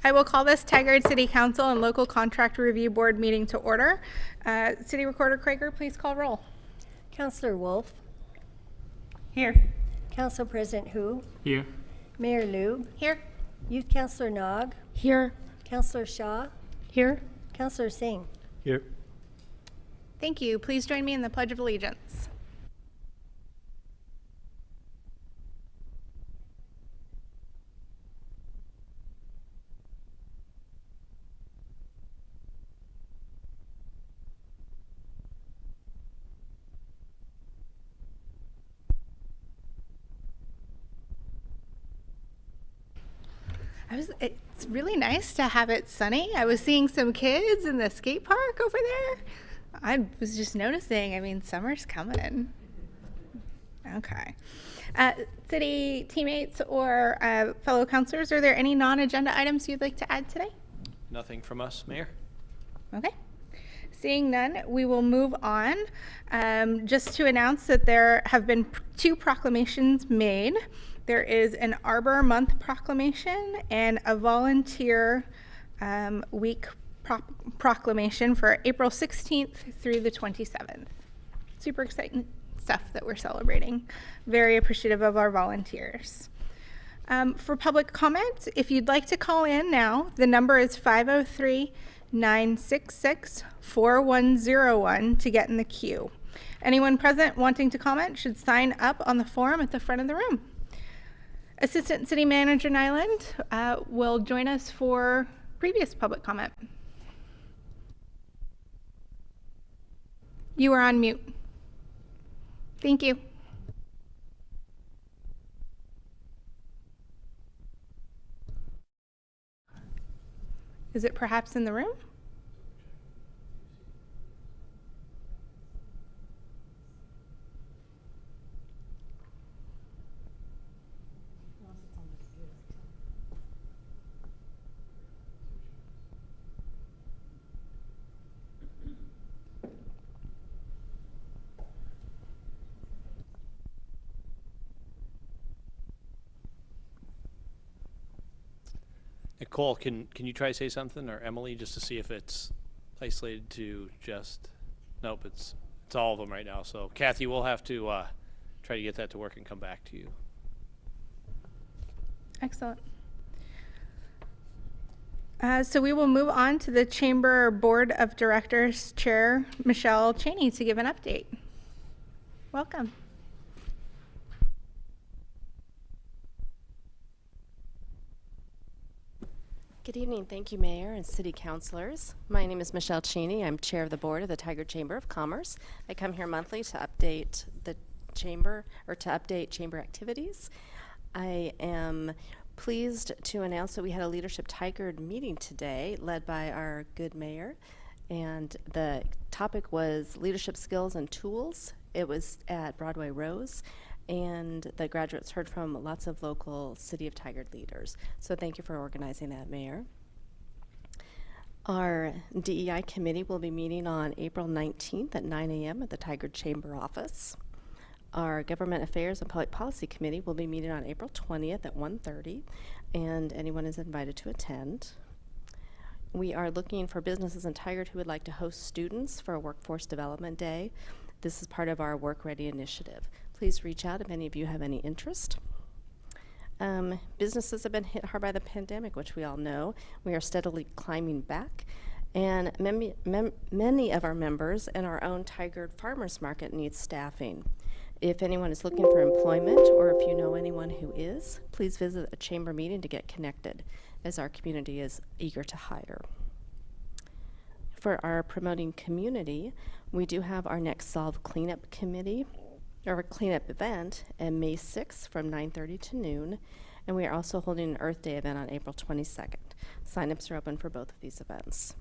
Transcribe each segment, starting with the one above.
I will call this Tigard City Council and Local Contract Review Board meeting to order. City Recorder Krager, please call roll. Councillor Wolf. Here. Council President Hu. Here. Mayor Lube. Here. Youth Councillor Nog. Here. Councillor Shaw. Here. Councillor Singh. Here. Thank you. Please join me in the Pledge of Allegiance. It's really nice to have it sunny. I was seeing some kids in the skate park over there. I was just noticing, summer's coming. Okay. City teammates or fellow councilors, are there any non-agenda items you'd like to add today? Nothing from us, Mayor. Okay. Seeing none, we will move on. Just to announce that there have been two proclamations made. There is an Arbor Month proclamation and a Volunteer Week proclamation for April 16th through the 27th. Super exciting stuff that we're celebrating. Very appreciative of our volunteers. For public comment, if you'd like to call in now, the number is 503-966-4101 to get in the queue. Anyone present wanting to comment should sign up on the form at the front of the room. Assistant City Manager Nyland will join us for previous public comment. You are on mute. Thank you. Is it perhaps in the room? Nicole, can you try to say something, or Emily, just to see if it's isolated to just? Nope, it's all of them right now. So Kathy, we'll have to try to get that to work and come back to you. Excellent. So we will move on to the Chamber Board of Directors Chair, Michelle Cheney, to give an update. Welcome. Good evening. Thank you, Mayor and City Councilors. My name is Michelle Cheney. I'm Chair of the Board of the Tigard Chamber of Commerce. I come here monthly to update the Chamber, or to update Chamber activities. I am pleased to announce that we had a Leadership Tigard meeting today, led by our good mayor, and the topic was leadership skills and tools. It was at Broadway Rose, and the graduates heard from lots of local City of Tigard leaders. So thank you for organizing that, Mayor. Our DEI committee will be meeting on April 19th at 9 a.m. at the Tigard Chamber office. Our Government Affairs and Public Policy Committee will be meeting on April 20th at 1:30, and anyone is invited to attend. We are looking for businesses in Tigard who would like to host students for a Workforce Development Day. This is part of our Work Ready initiative. Please reach out if any of you have any interest. Businesses have been hit hard by the pandemic, which we all know. We are steadily climbing back, and many of our members and our own Tigard Farmers Market needs staffing. If anyone is looking for employment, or if you know anyone who is, please visit a chamber meeting to get connected, as our community is eager to hire. For our promoting community, we do have our next Solve Cleanup Committee, or cleanup event, on May 6th from 9:30 to noon, and we are also holding an Earth Day event on April 22nd. Sign-ups are open for both of these events.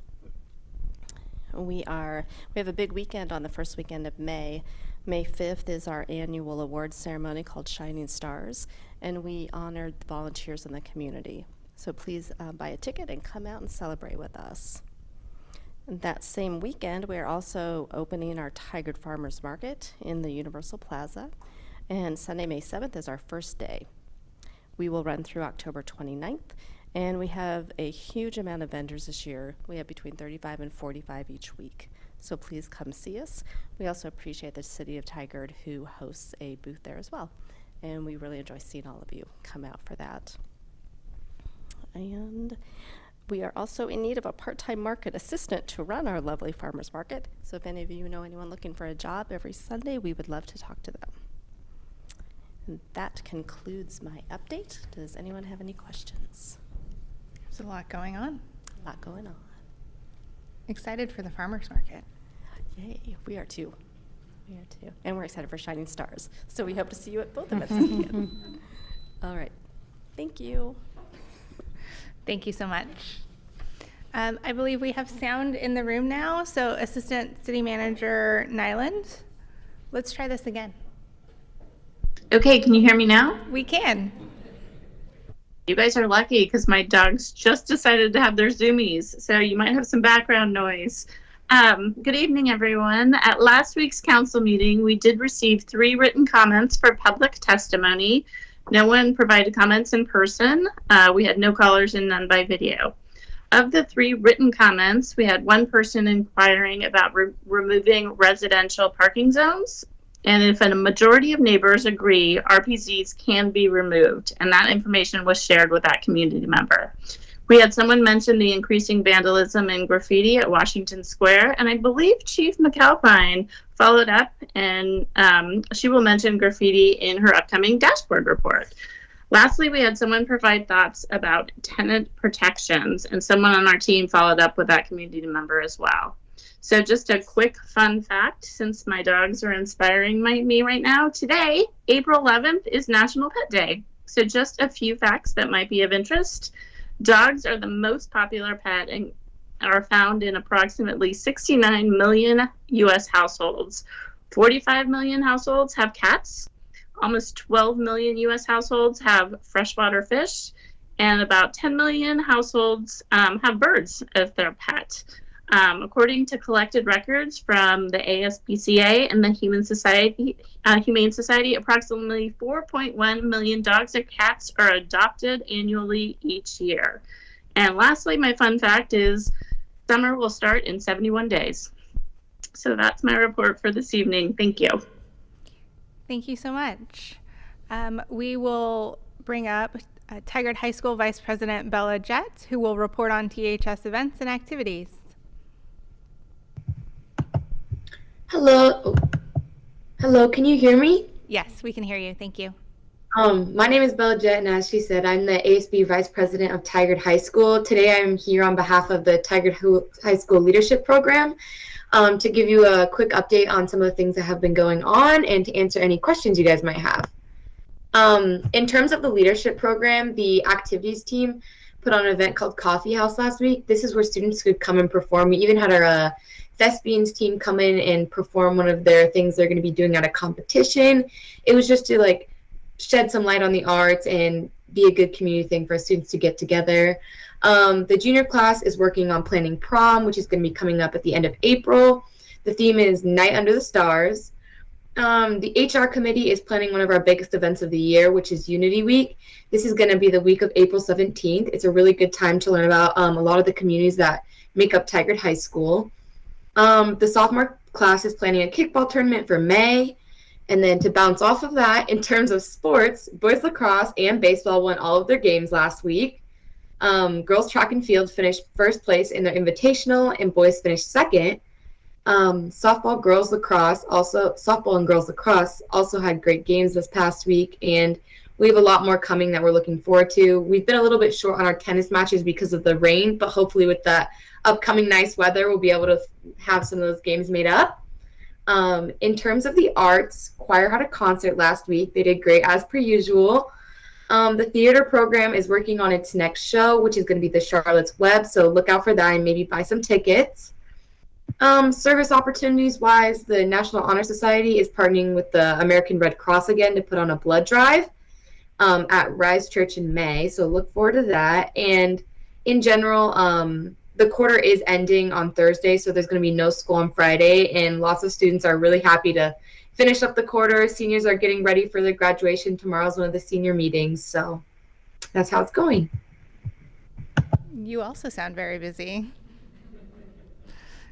We have a big weekend on the first weekend of May. May 5th is our annual awards ceremony called Shining Stars, and we honor the volunteers in the community. So please buy a ticket and come out and celebrate with us. And that same weekend, we are also opening our Tigard Farmers Market in the Universal Plaza, and Sunday, May 7th is our first day. We will run through October 29th, And we have a huge amount of vendors this year. We have between 35 and 45 each week. So please come see us. We also appreciate the City of Tigard, who hosts a booth there as well. And we really enjoy seeing all of you come out for that. And we are also in need of a part-time market assistant to run our lovely farmers market. So if any of you know anyone looking for a job every Sunday, we would love to talk to them. And that concludes my update. Does anyone have any questions? There's a lot going on. A lot going on. Excited for the farmers market. Yay, we are too. We are too. And we're excited for Shining Stars. So we hope to see you at both events this weekend. All right. Thank you. Thank you so much. I believe we have sound in the room now. So Assistant City Manager Nyland, let's try this again. Okay, can you hear me now? We can. You guys are lucky because my dogs just decided to have their zoomies, so you might have some background noise. Good evening, everyone. At last week's council meeting, we did receive 3 written comments for public testimony. No one provided comments in person. We had no callers and none by video. Of the 3 written comments, we had 1 person inquiring about removing residential parking zones. And if a majority of neighbors agree, RPZs can be removed. And that information was shared with that community member. We had someone mention the increasing vandalism and graffiti at Washington Square. And I believe Chief McAlpine followed up, and she will mention graffiti in her upcoming dashboard report. Lastly, we had someone provide thoughts about tenant protections, and someone on our team followed up with that community member as well. So just a quick fun fact, since my dogs are inspiring me right now, today, April 11th, is National Pet Day. So just a few facts that might be of interest. Dogs are the most popular pet and are found in approximately 69 million U.S. households. 45 million households have cats. Almost 12 million U.S. households have freshwater fish. And about 10 million households have birds as their pet. According to collected records from the ASPCA and the Humane Society, approximately 4.1 million dogs or cats are adopted annually each year. And lastly, my fun fact is summer will start in 71 days. So that's my report for this evening. Thank you. Thank you so much. We will bring up Tigard High School Vice President Bella Jett, who will report on THS events and activities. Hello. Hello, can you hear me? Yes, we can hear you. Thank you. My name is Bella Jett, and as she said, I'm the ASB Vice President of Tigard High School. Today I'm here on behalf of the Tigard High School Leadership Program to give you a quick update on some of the things that have been going on and to answer any questions you guys might have. In terms of the leadership program, the activities team put on an event called Coffee House last week. This is where students could come and perform. We even had our Thespians team come in and perform one of their things they're going to be doing at a competition. It was just to like shed some light on the arts and be a good community thing for students to get together. The junior class is working on planning prom, which is going to be coming up at the end of April. The theme is Night Under the Stars. The HR committee is planning one of our biggest events of the year, which is Unity Week. This is going to be the week of April 17th. It's a really good time to learn about a lot of the communities that make up Tigard High School. The sophomore class is planning a kickball tournament for May. And then to bounce off of that, in terms of sports, boys lacrosse and baseball won all of their games last week. Girls track and field finished first place in their invitational, and boys finished second. Softball and girls lacrosse also had great games this past week, and we have a lot more coming that we're looking forward to. We've been a little bit short on our tennis matches because of the rain, but hopefully with that upcoming nice weather, we'll be able to have some of those games made up. In terms of the arts, choir had a concert last week. They did great as per usual. The theater program is working on its next show, which is going to be the Charlotte's Web, so look out for that and maybe buy some tickets. Service opportunities wise, the National Honor Society is partnering with the American Red Cross again to put on a blood drive at Rise Church in May, so look forward to that. And in general, the quarter is ending on Thursday, so there's going to be no school on Friday, and lots of students are really happy to finish up the quarter. Seniors are getting ready for their graduation. Tomorrow's one of the senior meetings, so that's how it's going. You also sound very busy.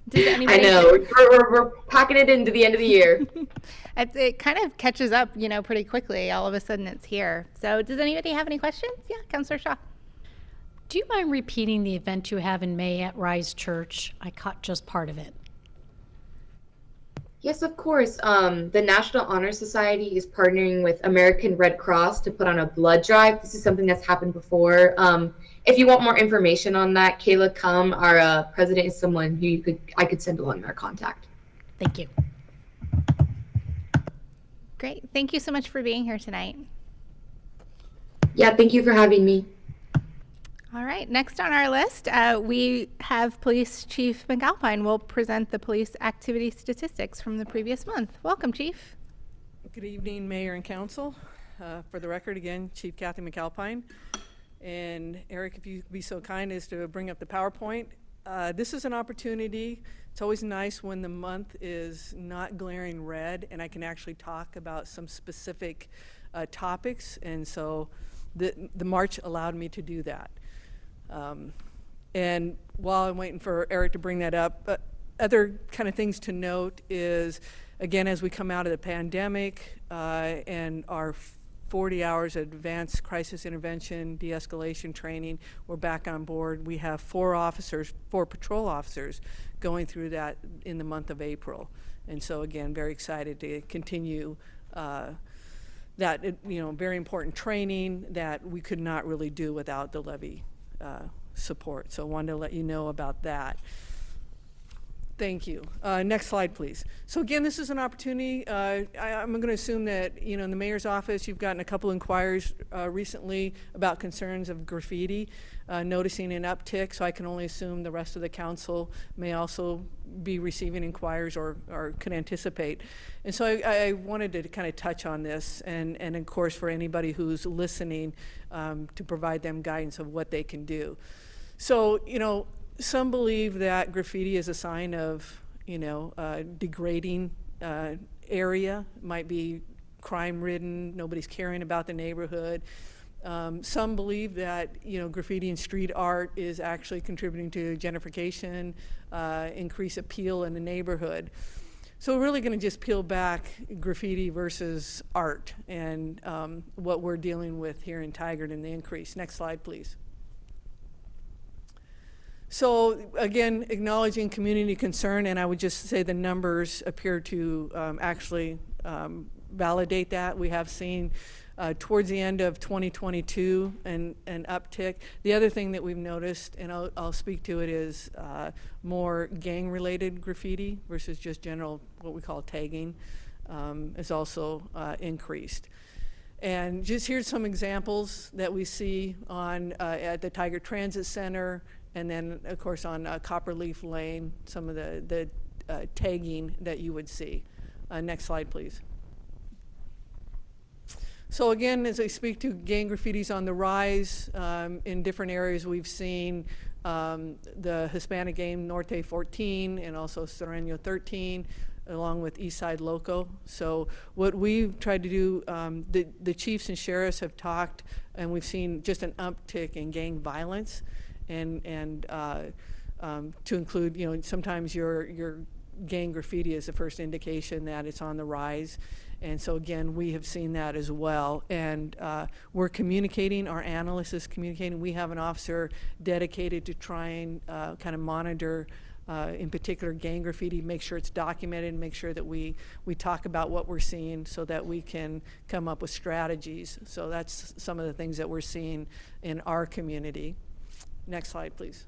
Does I anybody? know. We're packing it into the end of the year. It kind of catches up, pretty quickly. All of a sudden it's here. So does anybody have any questions? Yeah, Councillor Shaw. Do you mind repeating the event you have in May at Rise Church? I caught just part of it. Yes, of course. The National Honor Society is partnering with American Red Cross to put on a blood drive. This is something that's happened before. If you want more information on that, Kayla Kum, our president, is someone who I could send along our contact. Thank you. Great. Thank you so much for being here tonight. Yeah, thank you for having me. All right, next on our list, we have Police Chief McAlpine will present the police activity statistics from the previous month. Welcome, Chief. Good evening, Mayor and Council. For the record, again, Chief Kathy McAlpine. And Eric, if you'd be so kind as to bring up the PowerPoint. This is an opportunity. It's always nice when the month is not glaring red and I can actually talk about some specific topics. And so the March allowed me to do that. And while I'm waiting for Eric to bring that up, other kind of things to note is, again, as we come out of the pandemic and our 40 hours advanced crisis intervention, de-escalation training, we're back on board. We have 4 patrol officers going through that in the month of April. And so again, very excited to continue that, very important training that we could not really do without the levy support. So I wanted to let you know about that. Thank you. Next slide, please. So again, this is an opportunity. I'm going to assume that, in the mayor's office, you've gotten a couple inquiries recently about concerns of graffiti, noticing an uptick. So I can only assume the rest of the council may also be receiving inquiries or can anticipate. And so I wanted to kind of touch on this and of course, for anybody who's listening, to provide them guidance of what they can do. So, some believe that graffiti is a sign of, degrading area, might be crime-ridden, nobody's caring about the neighborhood. Some believe that, graffiti and street art is actually contributing to gentrification, increased appeal in the neighborhood. So we're really going to just peel back graffiti versus art and what we're dealing with here in Tigard and the increase. Next slide, please. So again, acknowledging community concern, and I would just say the numbers appear to actually validate that. We have seen towards the end of 2022 an uptick. The other thing that we've noticed, and I'll speak to it, is more gang-related graffiti versus just general, what we call tagging, is also increased. And just here's some examples that we see on at the Tigard Transit Center, and then, of course, on Copperleaf Lane, some of the tagging that you would see. Next slide, please. So again, as I speak to gang graffiti's on the rise, in different areas we've seen the Hispanic gang Norte 14 and also Sereno 13, along with Eastside Loco. So what we've tried to do, the chiefs and sheriffs have talked, and we've seen just an uptick in gang violence. And to include, sometimes your gang graffiti is the first indication that it's on the rise. And so again, we have seen that as well. And we're communicating, our analyst is communicating. We have an officer dedicated to try and kind of monitor, in particular, gang graffiti, make sure it's documented, make sure that we talk about what we're seeing so that we can come up with strategies. So that's some of the things that we're seeing in our community. Next slide, please.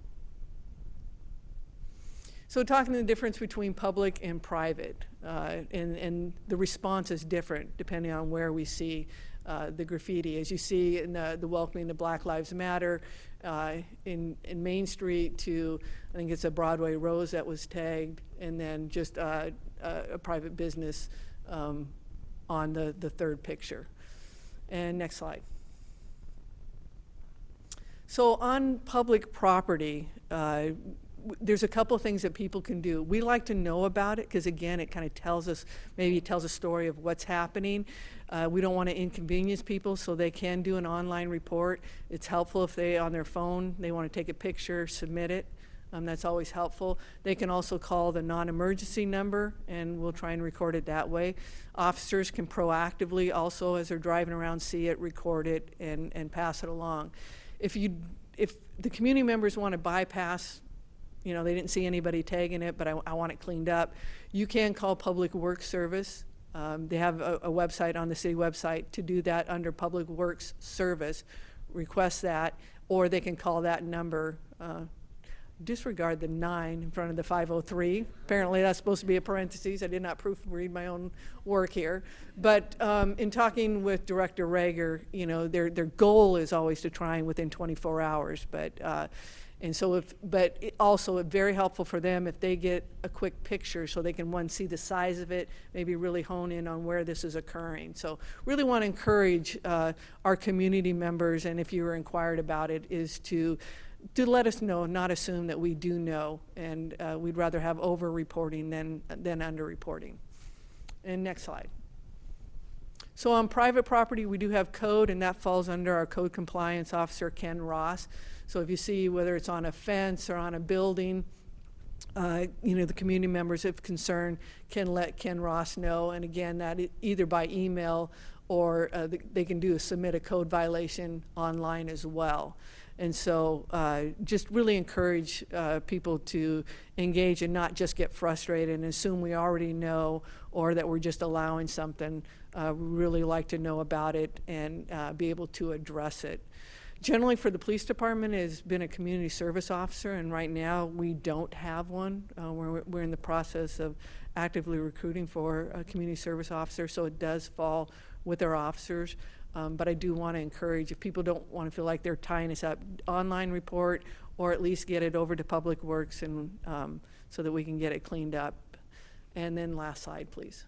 So talking the difference between public and private, and the response is different depending on where we see the graffiti. As you see in the welcoming to Black Lives Matter in Main Street to, I think it's a Broadway Rose that was tagged, and then just a private business on the third picture. And next slide. So on public property, there's a couple of things that people can do. We like to know about it because, again, it kind of tells us, maybe it tells a story of what's happening. We don't want to inconvenience people, so they can do an online report. It's helpful if they, on their phone, they want to take a picture, submit it. That's always helpful. They can also call the non-emergency number, and we'll try and record it that way. Officers can proactively also, as they're driving around, see it, record it, and pass it along. If the community members want to bypass, they didn't see anybody tagging it, but I want it cleaned up, you can call Public Works Service. They have a website on the city website to do that under Public Works Service. Request that, or they can call that number. Disregard the 9 in front of the 503. Apparently that's supposed to be a parentheses. I did not proofread my own work here. But in talking with Director Rager, their goal is always to try and within 24 hours. But also very helpful for them if they get a quick picture so they can, one, see the size of it, maybe really hone in on where this is occurring. So really want to encourage our community members, and if you were inquired about it, is to let us know, not assume that we do know, and we'd rather have over-reporting than under-reporting. And next slide. So on private property, we do have code, and that falls under our code compliance officer, Ken Ross. So if you see whether it's on a fence or on a building, the community members, if concerned, can let Ken Ross know, and again, that either by email or they can submit a code violation online as well. And so just really encourage people to engage and not just get frustrated and assume we already know or that we're just allowing something. We really like to know about it and be able to address it. Generally for the police department has been a community service officer, and right now we don't have one. We're in the process of actively recruiting for a community service officer, so it does fall with our officers. But I do want to encourage, if people don't want to feel like they're tying us up, online report, or at least get it over to Public Works and so that we can get it cleaned up. And then last slide, please.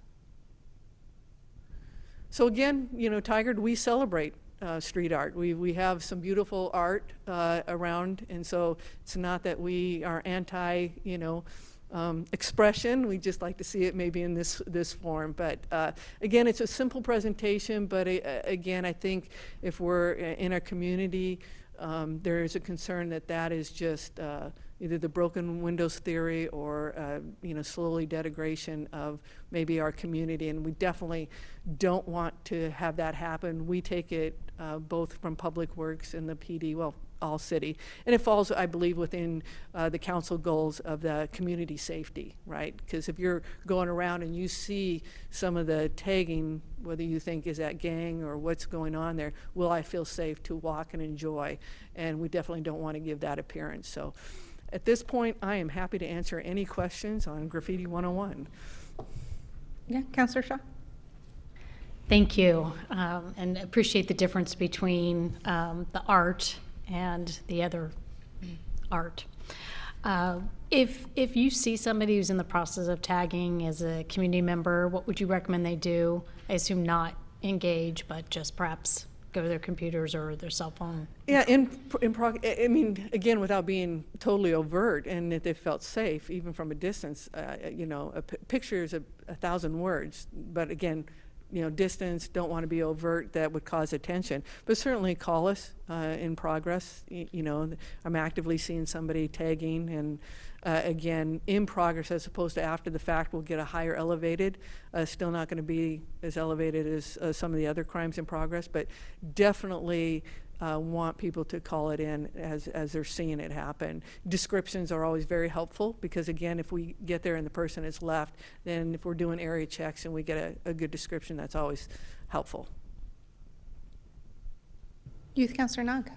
So again, Tigard, we celebrate street art. We have some beautiful art around, and so it's not that we are anti, expression. We just like to see it maybe in this form. But again, it's a simple presentation, but again, I think if we're in our community, there is a concern that is just either the broken windows theory or slowly degradation of maybe our community, and we definitely don't want to have that happen. We take it both from Public Works and the PD, well, all city, and it falls, I believe, within the council goals of the community safety, right? Because if you're going around and you see some of the tagging, whether you think is that gang or what's going on there, will I feel safe to walk and enjoy? And we definitely don't want to give that appearance. So at this point, I am happy to answer any questions on Graffiti 101. Yeah, Councillor Shaw. Thank you, and appreciate the difference between the art and the other art. If you see somebody who's in the process of tagging as a community member, what would you recommend they do? I assume not engage, but just perhaps go to their computers or their cell phone. Yeah, I mean, again, without being totally overt, and if they felt safe, even from a distance, a picture is 1,000 words, but again, distance, don't want to be overt, that would cause attention. But certainly call us in progress. I'm actively seeing somebody tagging, and again, in progress as opposed to after the fact, we'll get a higher elevated. Still not going to be as elevated as some of the other crimes in progress, but definitely want people to call it in as they're seeing it happen. Descriptions are always very helpful because, again, if we get there and the person is left, then if we're doing area checks and we get a good description, that's always helpful. Youth Councillor Nog.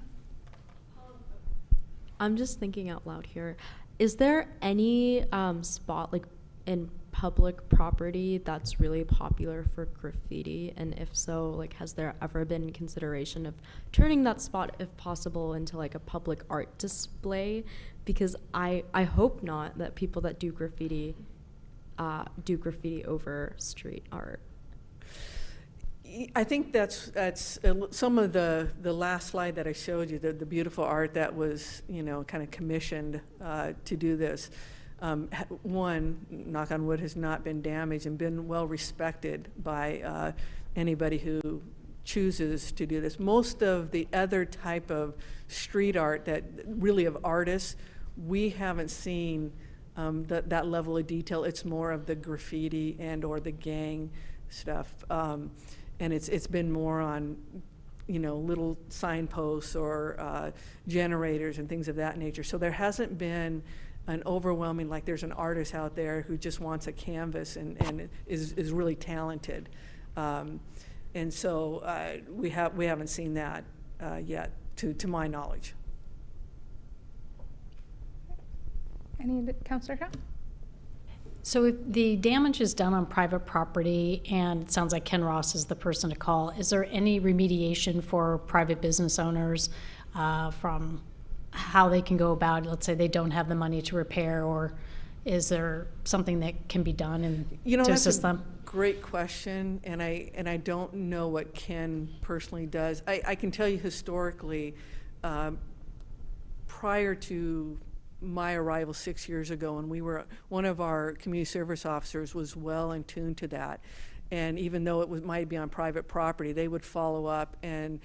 I'm just thinking out loud here. Is there any spot like in public property that's really popular for graffiti, and if so, like, has there ever been consideration of turning that spot, if possible, into like a public art display? Because I hope not that people that do graffiti over street art. I think that's some of the last slide that I showed you, the beautiful art that was, kind of commissioned to do this. One, knock on wood, has not been damaged and been well respected by anybody who chooses to do this. Most of the other type of street art that really of artists, we haven't seen that level of detail. It's more of the graffiti and or the gang stuff. And it's been more on, little signposts or generators and things of that nature. So there hasn't been an overwhelming, like there's an artist out there who just wants a canvas and is really talented. And so we haven't seen that yet, to my knowledge. Councilor Shaw? So if the damage is done on private property, and it sounds like Ken Ross is the person to call, is there any remediation for private business owners from how they can go about it? Let's say they don't have the money to repair, or is there something that can be done to assist them? Great question, and I don't know what Ken personally does. I can tell you historically, prior to my arrival 6 years ago, and one of our community service officers was well in tune to that. And even though might be on private property, they would follow up and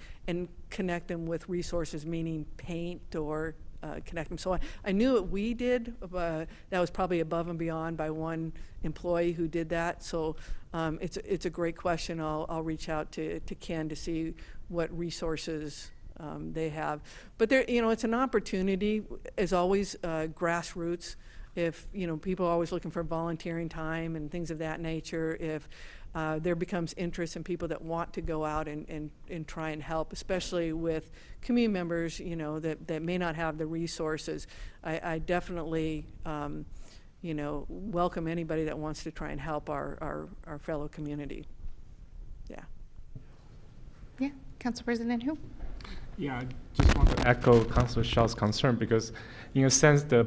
connect them with resources, meaning paint or connect them. So I knew what we did, that was probably above and beyond by one employee who did that. So it's a great question. I'll reach out to Ken to see what resources they have. But there, it's an opportunity, as always, grassroots. If, people are always looking for volunteering time and things of that nature, if there becomes interest in people that want to go out and try and help, especially with community members, that may not have the resources, I definitely, welcome anybody that wants to try and help our fellow community. Yeah. Yeah, Council President Hu? Yeah, I just want to echo Councilor Shaw's concern, because in a sense the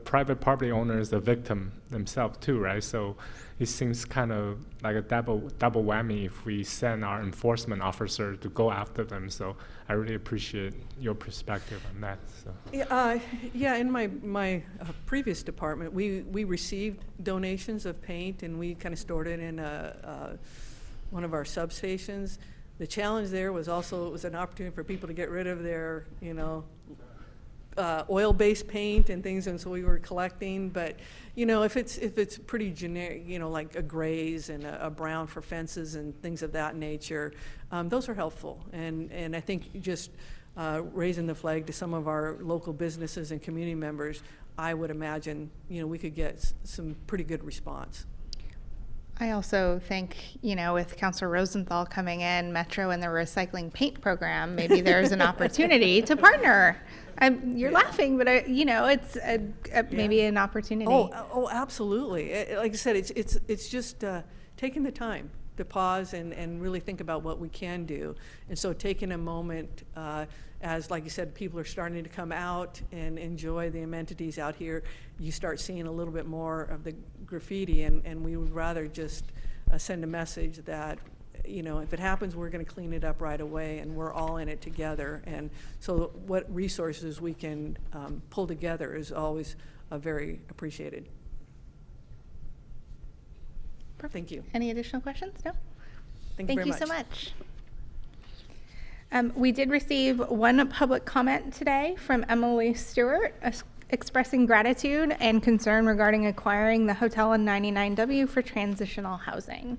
private property owner is the victim themselves too, right? So it seems kind of like a double whammy if we send our enforcement officer to go after them. So I really appreciate your perspective on that. So. Yeah, in my previous department, we received donations of paint, and we kind of stored it in one of our substations. The challenge there was also, it was an opportunity for people to get rid of their, oil-based paint and things, and so we were collecting. But, if it's pretty generic, like a grays and a brown for fences and things of that nature, those are helpful. And I think just raising the flag to some of our local businesses and community members, I would imagine, we could get some pretty good response. I also think, with Councilor Rosenthal coming in, Metro and the recycling paint program, maybe there's an opportunity to partner. You're laughing, but it's maybe an opportunity. Oh, absolutely. Like I said, it's just taking the time to pause and really think about what we can do. And so taking a moment, as like you said, people are starting to come out and enjoy the amenities out here, you start seeing a little bit more of the graffiti, and we would rather just send a message that, if it happens, we're going to clean it up right away, and we're all in it together. And so what resources we can pull together is always very appreciated. Perfect. Thank you. Any additional questions? No? Thank you very much. so much. We did receive one public comment today from Emily Stewart, expressing gratitude and concern regarding acquiring the hotel in 99W for transitional housing.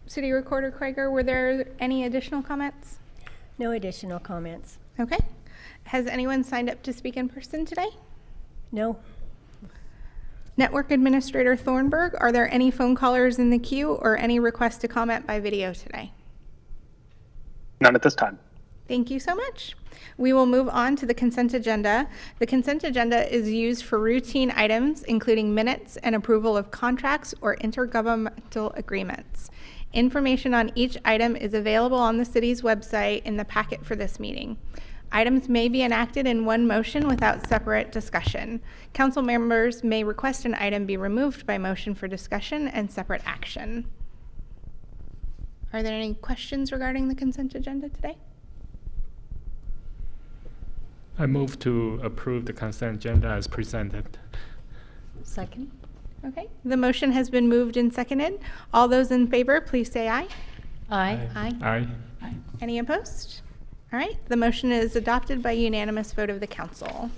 City Recorder Krieger, were there any additional comments? No additional comments. Okay. Has anyone signed up to speak in person today? No. Network Administrator Thornburg, are there any phone callers in the queue or any requests to comment by video today? None at this time. Thank you so much. We will move on to the consent agenda. The consent agenda is used for routine items, including minutes and approval of contracts or intergovernmental agreements. Information on each item is available on the city's website in the packet for this meeting. Items may be enacted in one motion without separate discussion. Council members may request an item be removed by motion for discussion and separate action. Are there any questions regarding the consent agenda today? I move to approve the consent agenda as presented. Second? Okay, the motion has been moved and seconded. All those in favor, please say aye. Aye. Aye. Aye. Any opposed? All right, the motion is adopted by unanimous vote of the council.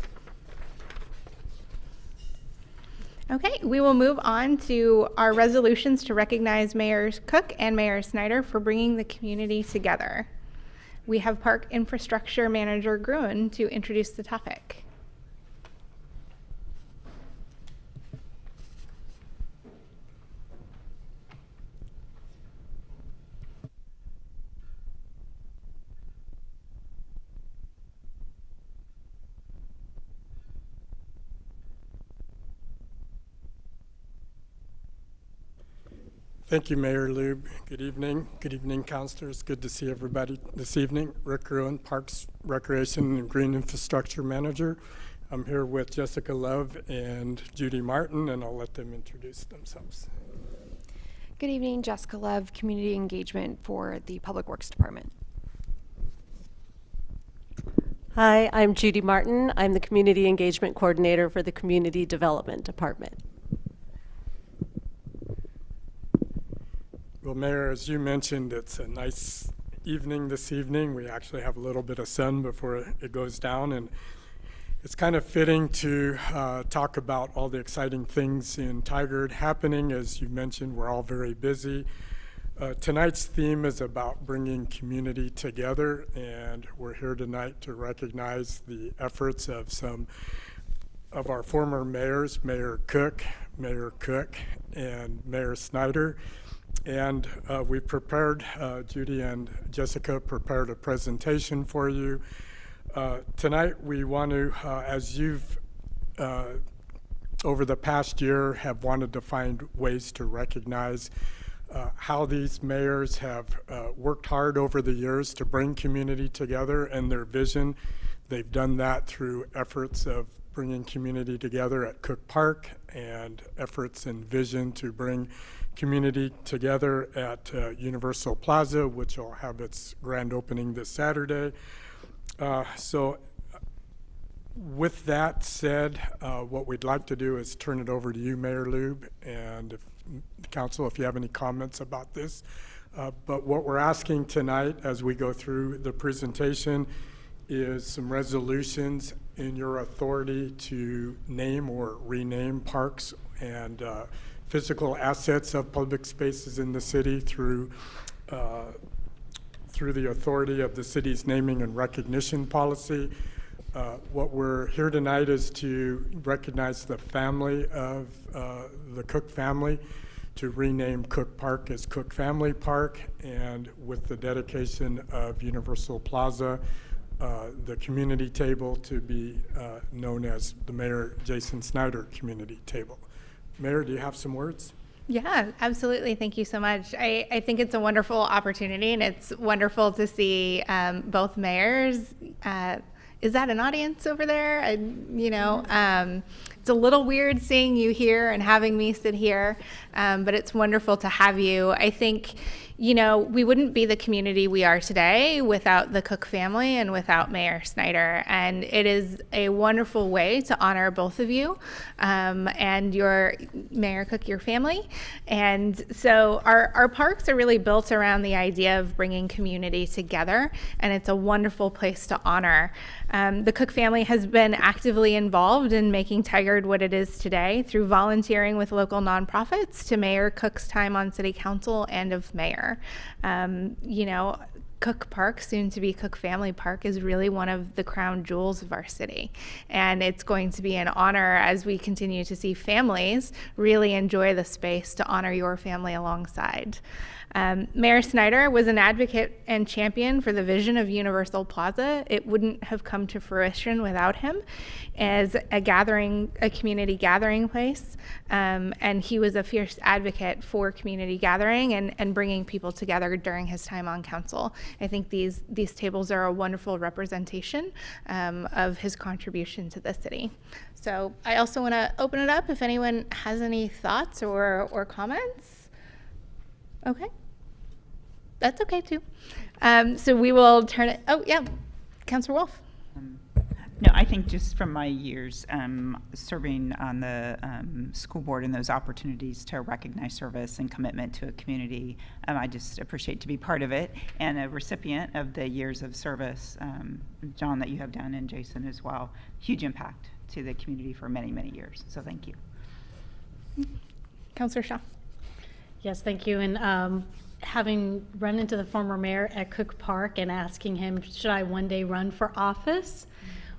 Okay, we will move on to our resolutions to recognize Mayor Cook and Mayor Snyder for bringing the community together. We have Park Infrastructure Manager Gruen to introduce the topic. Thank you, Mayor Lube. Good evening. Good evening, councilors. Good to see everybody this evening. Rick Gruen, Parks, Recreation, and Green Infrastructure Manager. I'm here with Jessica Love and Judy Martin, and I'll let them introduce themselves. Good evening, Jessica Love, Community Engagement for the Public Works Department. Hi, I'm Judy Martin. I'm the Community Engagement Coordinator for the Community Development Department. Well, Mayor, as you mentioned, it's a nice evening this evening. We actually have a little bit of sun before it goes down, and it's kind of fitting to talk about all the exciting things in Tigard happening. As you mentioned, we're all very busy. Tonight's theme is about bringing community together, and we're here tonight to recognize the efforts of some of our former mayors, Mayor Cook, and Mayor Snyder. And we prepared, Judy and Jessica prepared a presentation for you. Tonight we want to, as you've over the past year have wanted to find ways to recognize how these mayors have worked hard over the years to bring community together and their vision. They've done that through efforts of bringing community together at Cook Park and efforts and vision to bring community together at Universal Plaza, which will have its grand opening this Saturday. So with that said, what we'd like to do is turn it over to you, Mayor Lube, and Council, if you have any comments about this. But what we're asking tonight as we go through the presentation is some resolutions in your authority to name or rename parks and physical assets of public spaces in the city through the authority of the city's naming and recognition policy. What we're here tonight is to recognize the family of the Cook family, to rename Cook Park as Cook Family Park, and with the dedication of Universal Plaza, the community table to be known as the Mayor Jason Snyder Community Table. Mayor, do you have some words? Yeah, absolutely. Thank you so much. I think it's a wonderful opportunity, and it's wonderful to see both mayors. Is that an audience over there? It's a little weird seeing you here and having me sit here, but it's wonderful to have you. I think, we wouldn't be the community we are today without the Cook family and without Mayor Snyder. And it is a wonderful way to honor both of you and your Mayor Cook, your family. And so our parks are really built around the idea of bringing community together, and it's a wonderful place to honor. The Cook family has been actively involved in making Tigard what it is today through volunteering with local nonprofits to Mayor Cook's time on City Council and of mayor. Cook Park, soon to be Cook Family Park, is really one of the crown jewels of our city. And it's going to be an honor as we continue to see families really enjoy the space to honor your family alongside. Mayor Snyder was an advocate and champion for the vision of Universal Plaza. It wouldn't have come to fruition without him as a community gathering place. And he was a fierce advocate for community gathering and bringing people together during his time on council. I think these tables are a wonderful representation of his contribution to the city. So I also want to open it up if anyone has any thoughts or comments. Okay. That's okay too. So we will turn it, oh yeah, Councillor Wolf. No, I think just from my years serving on the school board and those opportunities to recognize service and commitment to a community, I just appreciate to be part of it and a recipient of the years of service, John, that you have done, and Jason as well. Huge impact to the community for many, many years. So thank you. Councillor Shaw. Yes, thank you. And having run into the former mayor at Cook Park and asking him, should I one day run for office?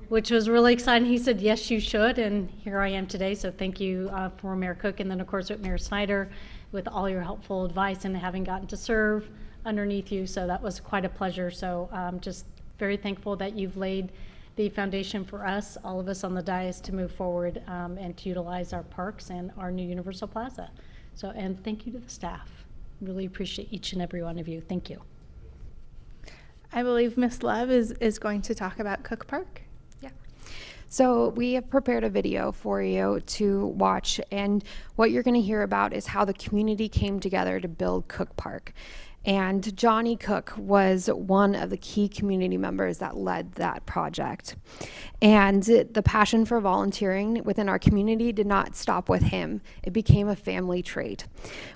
Which was really exciting. He said, yes, you should, and here I am today. So thank you for Mayor Cook, and then of course with Mayor Snyder with all your helpful advice and having gotten to serve underneath you. So that was quite a pleasure. So just very thankful that you've laid the foundation for us, all of us on the dais, to move forward and to utilize our parks and our new Universal Plaza. So, and thank you to the staff. Really appreciate each and every one of you. Thank you. I believe Ms. Love is going to talk about Cook Park. So we have prepared a video for you to watch, and what you're going to hear about is how the community came together to build Cook Park. And Johnny Cook was one of the key community members that led that project. And the passion for volunteering within our community did not stop with him. It became a family trait.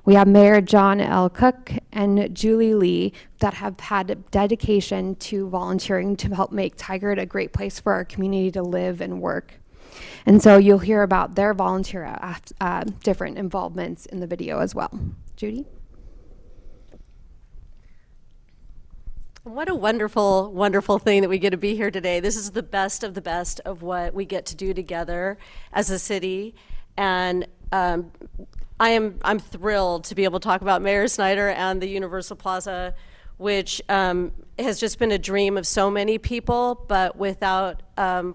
We have Mayor John L. Cook and Julie Lee that have had dedication to volunteering to help make Tigard a great place for our community to live and work. And so you'll hear about their volunteer different involvements in the video as well. Judy? What a wonderful, wonderful thing that we get to be here today. This is the best of what we get to do together as a city. And I'm thrilled to be able to talk about Mayor Snyder and the Universal Plaza, which has just been a dream of so many people, but without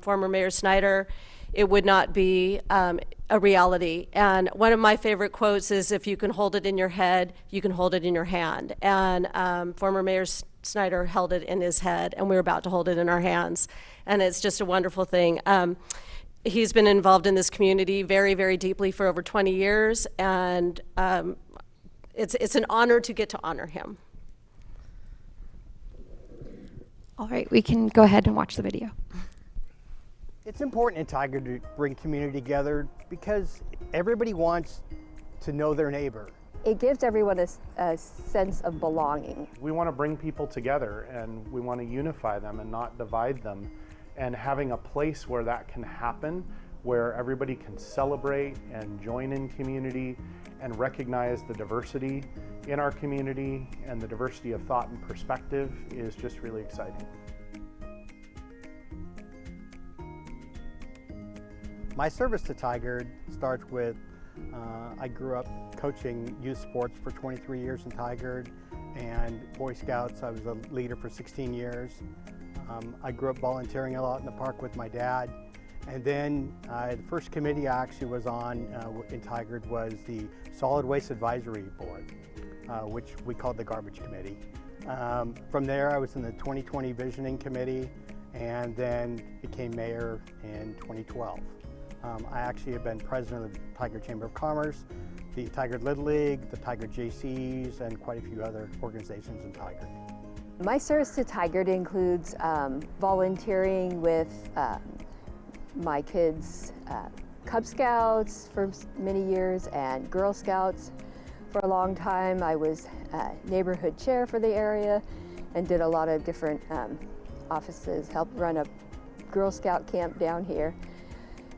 former Mayor Snyder, it would not be a reality. And one of my favorite quotes is, if you can hold it in your head, you can hold it in your hand. And former Mayor Snyder held it in his head, and we're about to hold it in our hands. And it's just a wonderful thing. He's been involved in this community very, very deeply for over 20 years, and it's an honor to get to honor him. All right, we can go ahead and watch the video. It's important in Tigard to bring community together because everybody wants to know their neighbor. It gives everyone a sense of belonging. We want to bring people together, and we want to unify them and not divide them. And having a place where that can happen, where everybody can celebrate and join in community and recognize the diversity in our community and the diversity of thought and perspective, is just really exciting. My service to Tigard starts with, I grew up coaching youth sports for 23 years in Tigard, and Boy Scouts, I was a leader for 16 years. I grew up volunteering a lot in the park with my dad. And then the first committee I actually was on in Tigard was the Solid Waste Advisory Board, which we called the Garbage Committee. From there I was in the 2020 Visioning Committee, and then became mayor in 2012. I actually have been president of the Tigard Chamber of Commerce, the Tigard Little League, the Tigard JCs, and quite a few other organizations in Tigard. My service to Tigard includes volunteering with my kids' Cub Scouts for many years and Girl Scouts for a long time. I was neighborhood chair for the area and did a lot of different offices, helped run a Girl Scout camp down here.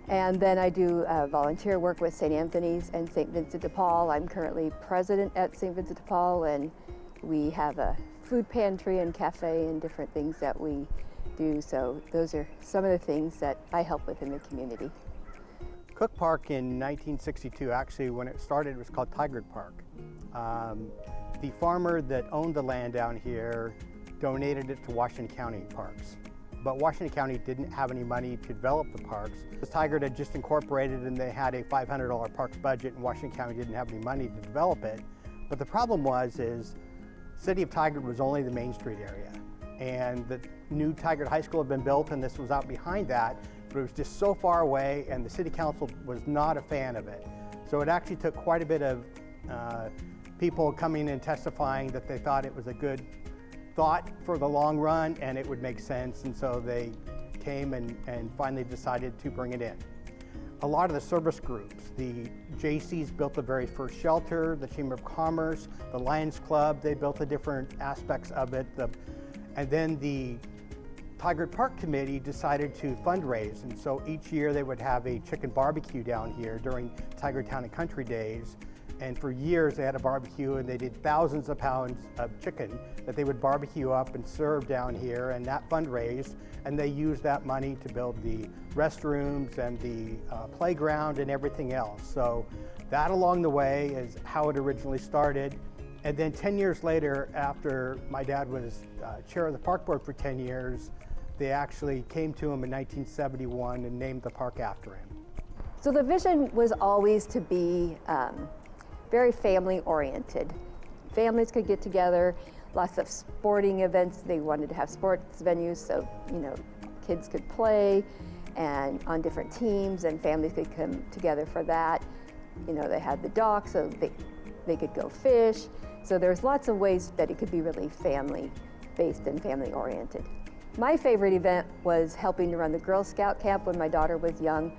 And then I do volunteer work with St. Anthony's and St. Vincent de Paul. I'm currently president at St. Vincent de Paul, and we have a food pantry and cafe and different things that we do. So those are some of the things that I help with in the community. Cook Park in 1962, actually when it started, it was called Tigard Park. The farmer that owned the land down here donated it to Washington County Parks. But Washington County didn't have any money to develop the parks. Tigard had just incorporated and they had a $500 parks budget, and Washington County didn't have any money to develop it. But the problem was, the city of Tigard was only the Main Street area. And the new Tigard High School had been built, and this was out behind that, but it was just so far away, and the city council was not a fan of it. So it actually took quite a bit of people coming and testifying that they thought it was a good thought for the long run and it would make sense, and so they came and finally decided to bring it in. A lot of the service groups, the Jaycees built the very first shelter, the Chamber of Commerce, the Lions Club, they built the different aspects of it, and then the Tigard Park Committee decided to fundraise, and so each year they would have a chicken barbecue down here during Tigard Town and Country Days. And for years they had a barbecue, and they did thousands of pounds of chicken that they would barbecue up and serve down here, and that fundraised, and they used that money to build the restrooms and the playground and everything else. So that along the way is how it originally started. And then 10 years later, after my dad was chair of the park board for 10 years, they actually came to him in 1971 and named the park after him. So the vision was always to be very family oriented. Families could get together, lots of sporting events. They wanted to have sports venues so, you know, kids could play and on different teams, and families could come together for that. You know, they had the dock so they could go fish. So there's lots of ways that it could be really family based and family oriented. My favorite event was helping to run the Girl Scout camp when my daughter was young.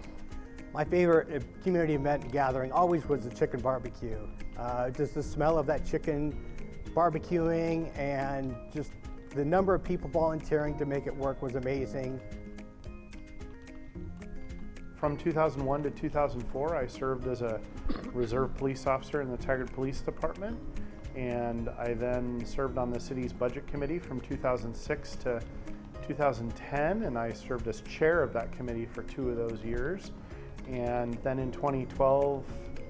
My favorite community event and gathering always was the chicken barbecue. Just the smell of that chicken barbecuing and just the number of people volunteering to make it work was amazing. From 2001 to 2004, I served as a reserve police officer in the Tigard Police Department, and I then served on the city's budget committee from 2006 to 2010, and I served as chair of that committee for 2 of those years. And then in 2012,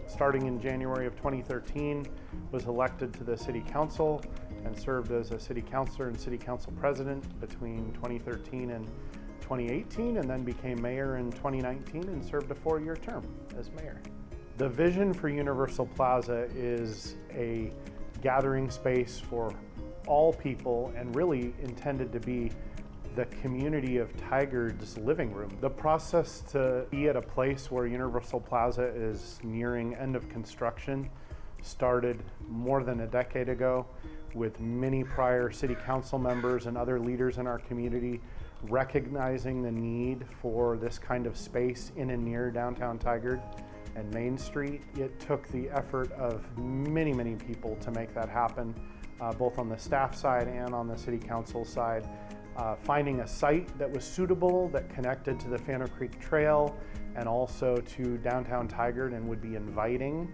starting in January of 2013, was elected to the city council and served as a city councilor and city council president between 2013 and 2018, and then became mayor in 2019 and served a 4-year term as mayor. The vision for Universal Plaza is a gathering space for all people and really intended to be the community of Tigard's living room. The process to be at a place where Universal Plaza is nearing end of construction started more than a decade ago with many prior city council members and other leaders in our community recognizing the need for this kind of space in and near downtown Tigard and Main Street. It took the effort of many, many people to make that happen, both on the staff side and on the city council side. Finding a site that was suitable, that connected to the Fanner Creek Trail and also to downtown Tigard and would be inviting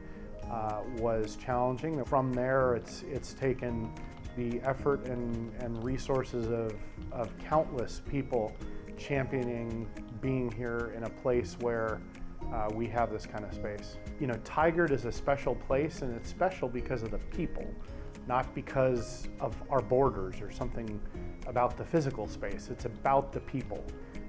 was challenging. From there, it's taken the effort and resources of countless people championing being here in a place where we have this kind of space. You know, Tigard is a special place, and it's special because of the people, not because of our borders or something about the physical space. It's about the people.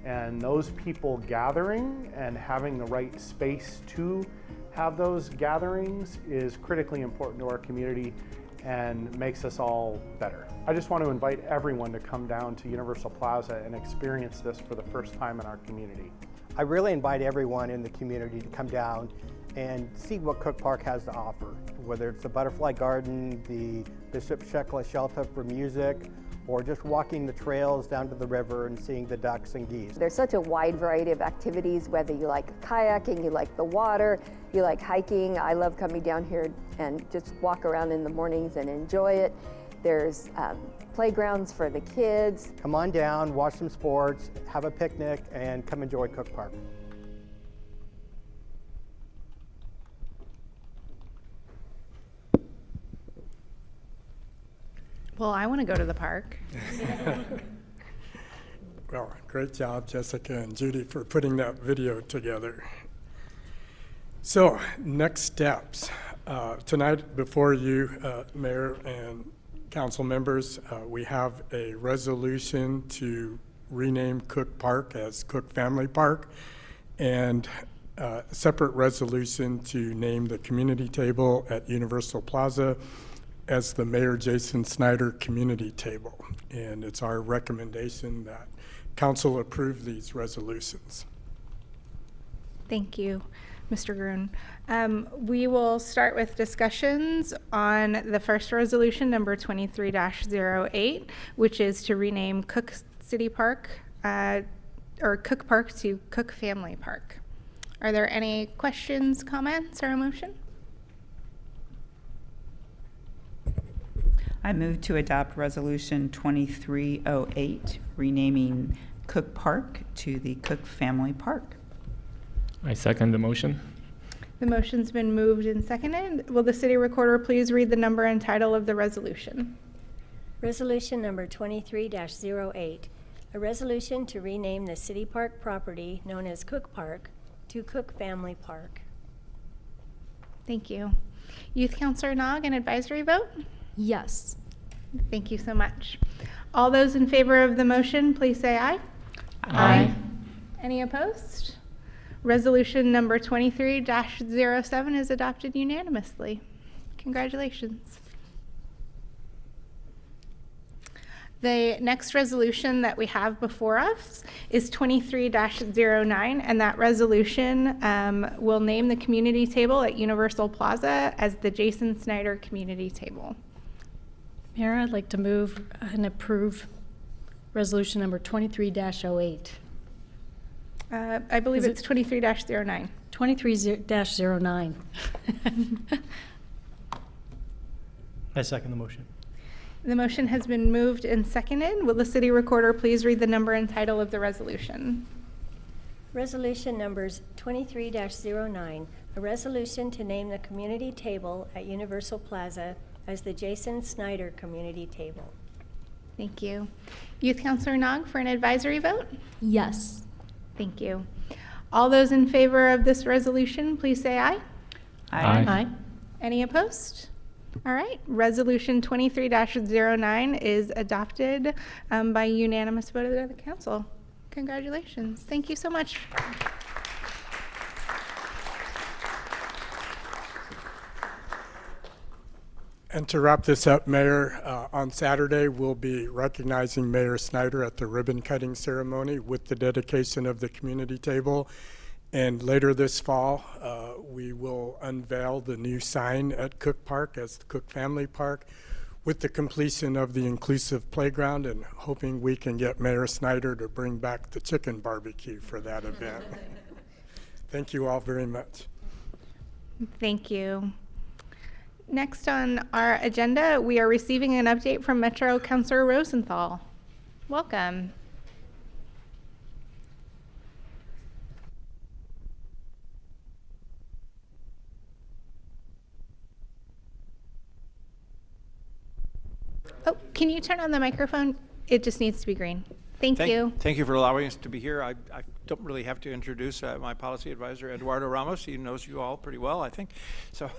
And those people gathering and having the right space to have those gatherings is critically important to our community and makes us all better. I just want to invite everyone to come down to Universal Plaza and experience this for the first time in our community. I really invite everyone in the community to come down and see what Cook Park has to offer, whether it's the Butterfly Garden, the Bishop Shekla Shelter for music, or just walking the trails down to the river and seeing the ducks and geese. There's such a wide variety of activities, whether you like kayaking, you like the water, you like hiking. I love coming down here and just walk around in the mornings and enjoy it. There's playgrounds for the kids. Come on down, watch some sports, have a picnic, and come enjoy Cook Park. Well, I want to go to the park. Well, great job, Jessica and Judy, for putting that video together. So, next steps. Tonight, before you, Mayor and council members, we have a resolution to rename Cook Park as Cook Family Park, and a separate resolution to name the community table at Universal Plaza as the Mayor Jason Snyder Community Table. And it's our recommendation that council approve these resolutions. Thank you. Mr. Gruen. We will start with discussions on the first resolution, number 23-08, which is to rename Cook City Park, or Cook Park to Cook Family Park. Are there any questions, comments, or a motion? I move to adopt Resolution 2308, renaming Cook Park to the Cook Family Park. I second the motion. The motion's been moved and seconded. Will the city recorder please read the number and title of the resolution? Resolution number 23-08, a resolution to rename the city park property known as Cook Park to Cook Family Park. Thank you. Youth Councilor Nog, an advisory vote? Yes. Thank you so much. All those in favor of the motion, please say aye. Aye. Any opposed? Resolution number 23-07 is adopted unanimously. Congratulations. The next resolution that we have before us is 23-09, and that resolution will name the community table at Universal Plaza as the Jason Snyder Community Table. Mayor, I'd like to move and approve resolution number 23-08. I believe it's 23-09. 23-09. I second the motion. The motion has been moved and seconded. Will the city recorder please read the number and title of the resolution? Resolution numbers 23-09, a resolution to name the community table at Universal Plaza as the Jason Snyder Community Table. Thank you. Youth Councilor Nog for an advisory vote? Yes. Thank you. All those in favor of this resolution, please say aye. Aye. Aye. Any opposed? All right. Resolution 23-09 is adopted by unanimous vote of the council. Congratulations. Thank you so much. And to wrap this up, Mayor, on Saturday, we'll be recognizing Mayor Snyder at the ribbon cutting ceremony with the dedication of the community table. And later this fall, we will unveil the new sign at Cook Park as the Cook Family Park with the completion of the inclusive playground, and hoping we can get Mayor Snyder to bring back the chicken barbecue for that event. Thank you all very much. Thank you. Next on our agenda, we are receiving an update from Metro Councilor Rosenthal. Welcome. Oh, can you turn on the microphone? It just needs to be green. Thank you. Thank you for allowing us to be here. I don't really have to introduce my policy advisor, Eduardo Ramos. He knows you all pretty well, I think. So,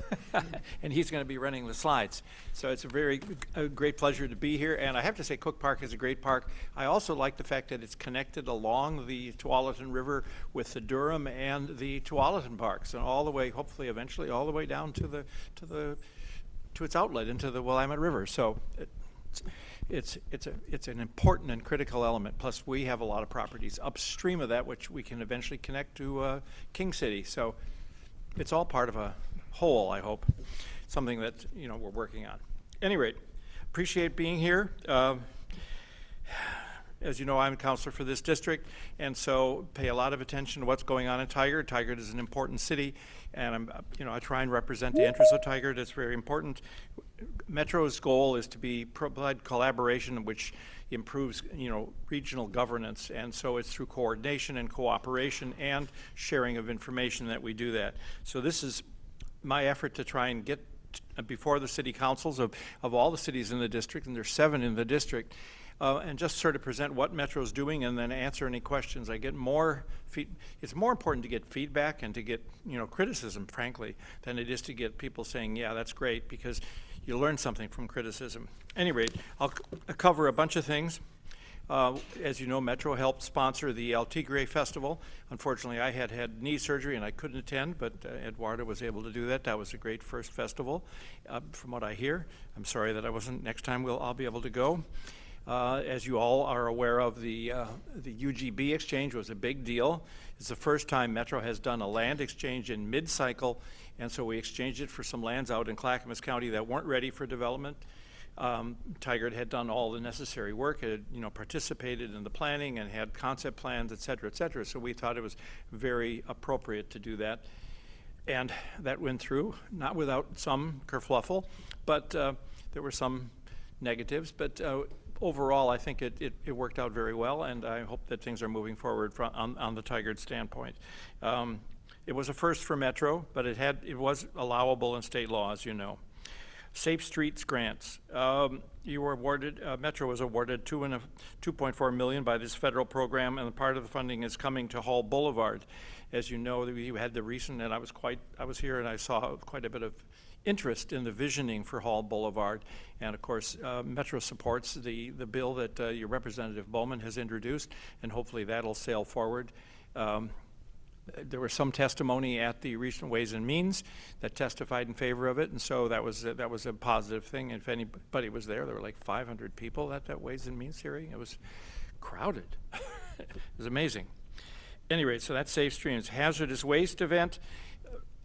and he's going to be running the slides. So it's a great pleasure to be here. And I have to say, Cook Park is a great park. I also like the fact that it's connected along the Tualatin River with the Durham and the Tualatin parks, and all the way, hopefully, eventually, all the way down to its outlet into the Willamette River. So. It's an important and critical element. Plus, we have a lot of properties upstream of that, which we can eventually connect to King City. So it's all part of a whole, I hope, something that we're working on. At any rate, appreciate being here. As you know, I'm a counselor for this district, and so pay a lot of attention to what's going on in Tigard. Tigard is an important city, and I try and represent the interests of Tigard. It's very important. Metro's goal is to provide collaboration which improves, regional governance, and so it's through coordination and cooperation and sharing of information that we do that. So this is my effort to try and get before the city councils of all the cities in the district, and there's 7 in the district. And just sort of present what Metro's doing and then answer any questions. I get more it's more important to get feedback and to get criticism, frankly, than it is to get people saying, yeah, that's great, because you learn something from criticism. At any rate, I'll cover a bunch of things. As you know, Metro helped sponsor the El Tigre Festival. Unfortunately, I had knee surgery and I couldn't attend, but Eduardo was able to do that. That was a great first festival, from what I hear. I'm sorry that I wasn't. Next time I'll be able to go. As you all are aware of, the UGB exchange was a big deal. It's the first time Metro has done a land exchange in mid-cycle, and so we exchanged it for some lands out in Clackamas County that weren't ready for development. Tigard had done all the necessary work, had participated in the planning and had concept plans, et cetera, so we thought it was very appropriate to do that. And that went through, not without some kerfluffle, but there were some negatives, but overall I think it worked out very well, and I hope that things are moving forward on the Tigard standpoint. It was a first for Metro, but it was allowable in state law, as you know. Safe Streets grants. You were awarded, Metro was awarded $2.4 million by this federal program, and part of the funding is coming to Hall Boulevard. As you know, we had the recent, and I was here and I saw quite a bit of interest in the visioning for Hall Boulevard. And of course, Metro supports the bill that your Representative Bowman has introduced, and hopefully that'll sail forward. There was some testimony at the recent Ways and Means that testified in favor of it, and so that was a positive thing. If anybody was there were like 500 people at that Ways and Means hearing. It was crowded. It was amazing. Anyway, so that's Safe Streams. Hazardous waste event.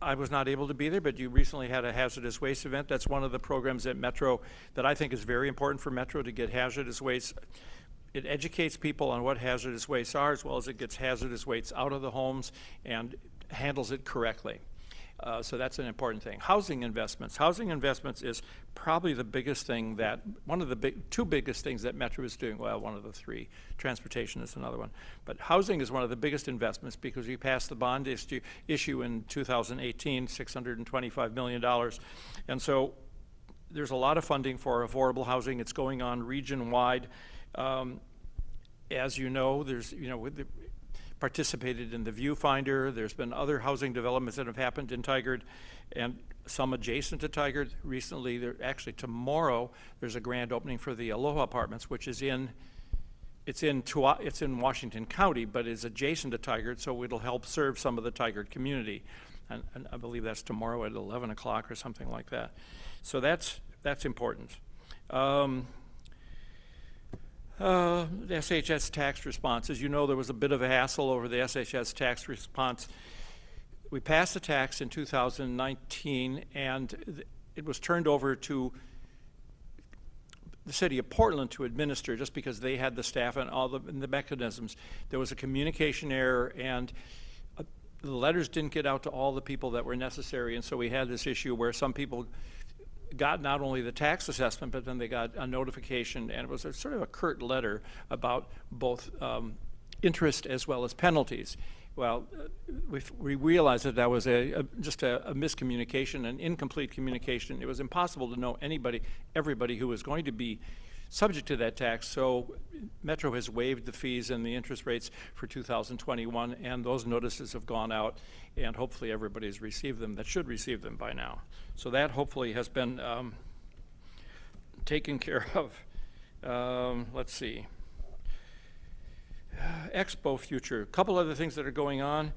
I was not able to be there, but you recently had a hazardous waste event. That's one of the programs at Metro that I think is very important for Metro to get hazardous waste. It educates people on what hazardous wastes are, as well as it gets hazardous wastes out of the homes and handles it correctly. So that's an important thing. Housing investments. Housing investments is probably the biggest thing that, one of the two biggest things that Metro is doing. Well, one of the three. Transportation is another one. But housing is one of the biggest investments because we passed the bond issue in 2018, $625 million. And so there's a lot of funding for affordable housing. It's going on region-wide. As you know, there's, participated in the Viewfinder. There's been other housing developments that have happened in Tigard and some adjacent to Tigard. Recently, actually tomorrow, there's a grand opening for the Aloha Apartments, which is in Washington County, but is adjacent to Tigard, so it'll help serve some of the Tigard community. And I believe that's tomorrow at 11 o'clock or something like that. So that's important. The SHS tax response. As you know, there was a bit of a hassle over the SHS tax response. We passed the tax in 2019, and it was turned over to the city of Portland to administer just because they had the staff and all the mechanisms. There was a communication error, and the letters didn't get out to all the people that were necessary, and so we had this issue where some people got not only the tax assessment, but then they got a notification, and it was sort of a curt letter about both interest as well as penalties. Well, we realized that that was just a miscommunication, an incomplete communication. It was impossible to know everybody who was going to be subject to that tax, so Metro has waived the fees and the interest rates for 2021, and those notices have gone out, and hopefully everybody's received them that should receive them by now. So that hopefully has been taken care of. Let's see. Expo Future. A couple other things that are going on.